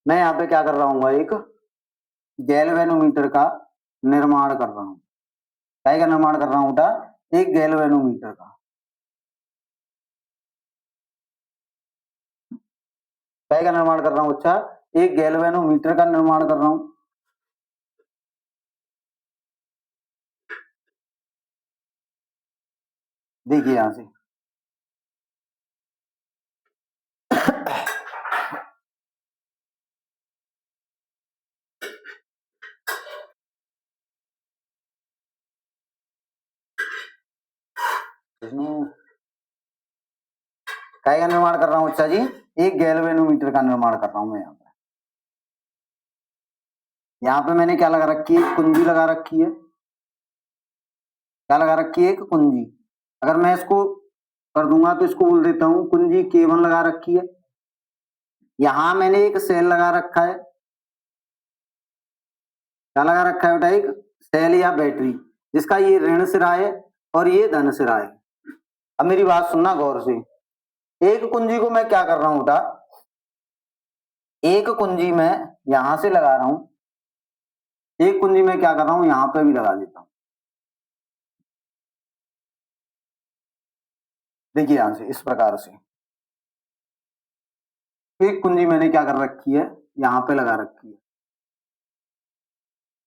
मैं यहाँ पे क्या कर रहा हूँ, एक गैल्वेनोमीटर का निर्माण कर रहा हूँ। क्या का निर्माण कर रहा हूँ बेटा, एक गैल्वेनोमीटर का। क्या का निर्माण कर रहा हूँ, अच्छा एक गैल्वेनोमीटर का निर्माण कर रहा हूं। देखिए यहां से काय का निर्माण कर रहा हूं अच्छा जी, एक गैल्वेनोमीटर का निर्माण कर रहा हूं मैं यहाँ पे मैंने क्या लगा रखी है, कुंजी लगा रखी है। क्या लगा रखी है? एक कुंजी। अगर मैं इसको कर दूंगा तो इसको बोल देता हूं कुंजी K1 लगा रखी है। यहां मैंने एक सेल लगा रखा है। क्या लगा रखा है बेटा? एक सेल या बैटरी, जिसका ये ऋण सिरा है और ये धन सिरा है। अब मेरी बात सुनना गौर से। एक कुंजी को मैं क्या कर रहा हूं बेटा, एक कुंजी मैं यहां से लगा रहा हूं, एक कुंजी मैं क्या कर रहा हूं, यहां पे भी लगा देता हूं। देखिए यहां से इस प्रकार से एक कुंजी मैंने क्या कर रखी है, यहां पे लगा रखी है।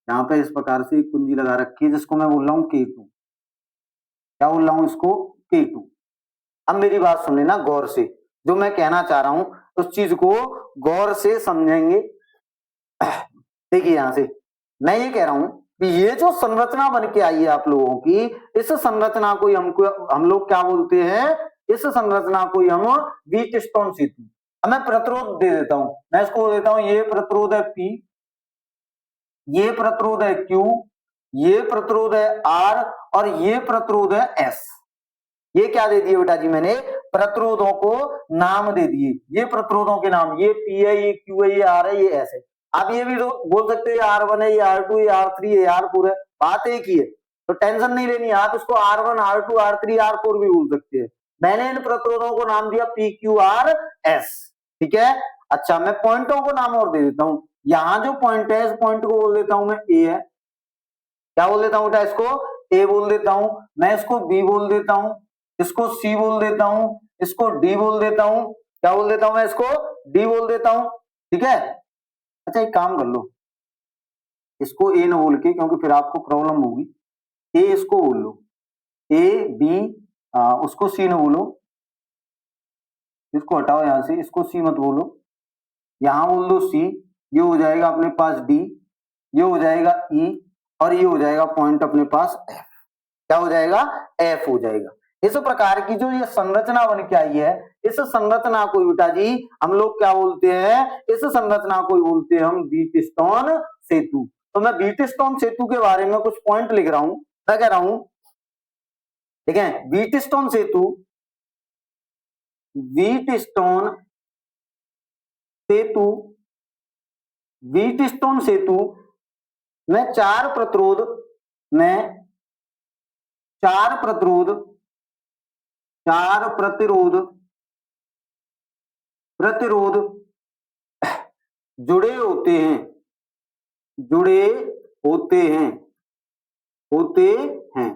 यहां पे इस प्रकार से एक कुंजी लगा रखी है, जिसको मैं बोल रहा हूं K2। क्या बोल रहा हूं इसको? K2। अब मेरी बात सुन लेना गौर से, जो मैं कहना चाह रहा हूं उस चीज को गौर से समझेंगे। देखिए यहां से मैं ये कह रहा हूं कि ये जो संरचना बन के आई है आप लोगों की, इस संरचना को हम लोग क्या बोलते हैं, इस संरचना को हम व्हीटस्टोन सेतु। अब मैं प्रतिरोध दे देता हूं, मैं इसको बोल देता हूं ये प्रतिरोध है P, ये प्रतिरोध है Q, ये प्रतिरोध है R और ये प्रतिरोध है S। ये क्या दे दिए बेटा जी? मैंने प्रतिरोधों को नाम दे दिए। ये प्रतिरोधों के नाम, ये P है, ये Q है, ये R है, ये S है। आप ये भी तो बोल सकते हैं R1 है, ये R2, ये R3 है, ये R4 है। बात एक ही है, तो टेंशन नहीं लेनी। आप इसको R1, R2, R3, R4 भी बोल सकते हैं। मैंने इन प्रतिरोधों को नाम दिया P, Q, R, S। ठीक है। अच्छा, मैं पॉइंटों को नाम और दे देता हूं। यहां जो पॉइंट है, इस पॉइंट को बोल देता हूं मैं A है। क्या बोल देता हूं बेटा? इसको A बोल देता हूं। मैं इसको B बोल देता हूं, इसको C बोल देता हूं, इसको D बोल देता हूं। क्या बोल देता हूं? मैं इसको D बोल देता हूं। ठीक है। अच्छा, एक काम कर लो, इसको A न बोल के, क्योंकि फिर आपको प्रॉब्लम होगी। A इसको बोल लो, A B, उसको C न बोलो, इसको हटाओ यहां से, इसको C मत बोलो, यहां बोल दो C। ये हो जाएगा अपने पास D, ये हो जाएगा E और ये हो जाएगा पॉइंट अपने पास F। क्या हो जाएगा? F हो जाएगा। इस प्रकार की जो ये संरचना बन के आई है, इस संरचना को बेटा जी हम लोग क्या बोलते हैं? इस संरचना को बोलते हैं हम व्हीटस्टोन सेतु। तो मैं व्हीटस्टोन सेतु के बारे में कुछ पॉइंट लिख रहा हूं। मैं कह रहा हूं, ठीक है, व्हीटस्टोन सेतु, व्हीटस्टोन सेतु, व्हीटस्टोन सेतु में चार प्रतिरोध, में चार प्रतिरोध, चार प्रतिरोध, प्रतिरोध जुड़े होते हैं, जुड़े होते हैं, होते हैं।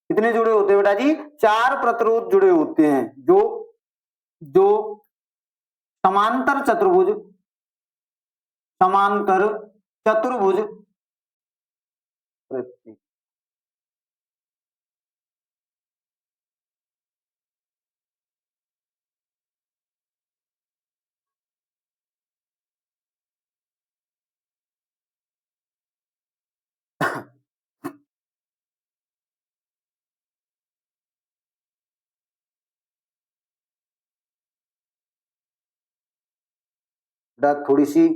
कितने जुड़े होते हैं बेटा जी? चार प्रतिरोध जुड़े होते हैं, जो जो समांतर चतुर्भुज, समांतर चतुर्भुज थोड़ी सी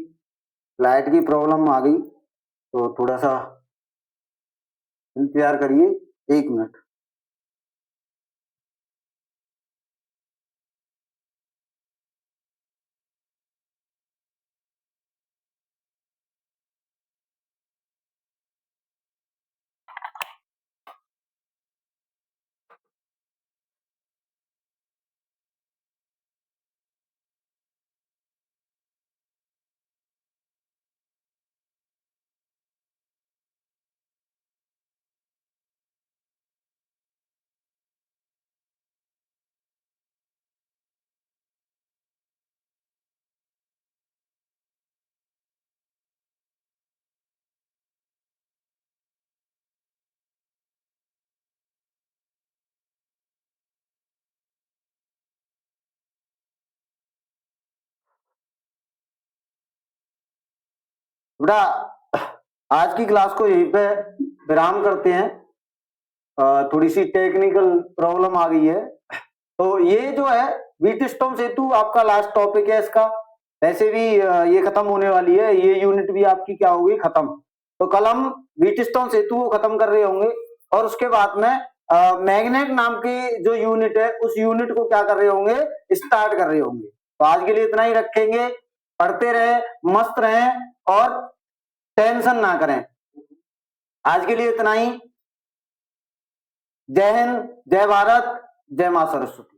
लाइट की प्रॉब्लम आ गई, तो थोड़ा सा इंतजार करिए, 1 मिनट। बेटा आज की क्लास को यहीं पे विराम करते हैं। थोड़ी सी टेक्निकल प्रॉब्लम आ गई है, तो ये जो है व्हीटस्टोन सेतु आपका लास्ट टॉपिक है इसका। वैसे भी ये खत्म होने वाली है, ये यूनिट भी आपकी क्या होगी, खत्म। तो कल हम व्हीटस्टोन सेतु को खत्म कर रहे होंगे और उसके बाद में मैग्नेट नाम की जो यूनिट है उस यूनिट को क्या कर रहे होंगे, स्टार्ट कर रहे होंगे। तो आज के लिए इतना ही रखेंगे। पढ़ते रहे, मस्त रहें और टेंशन ना करें। आज के लिए इतना ही। जय हिंद, जय भारत, जय मां सरस्वती।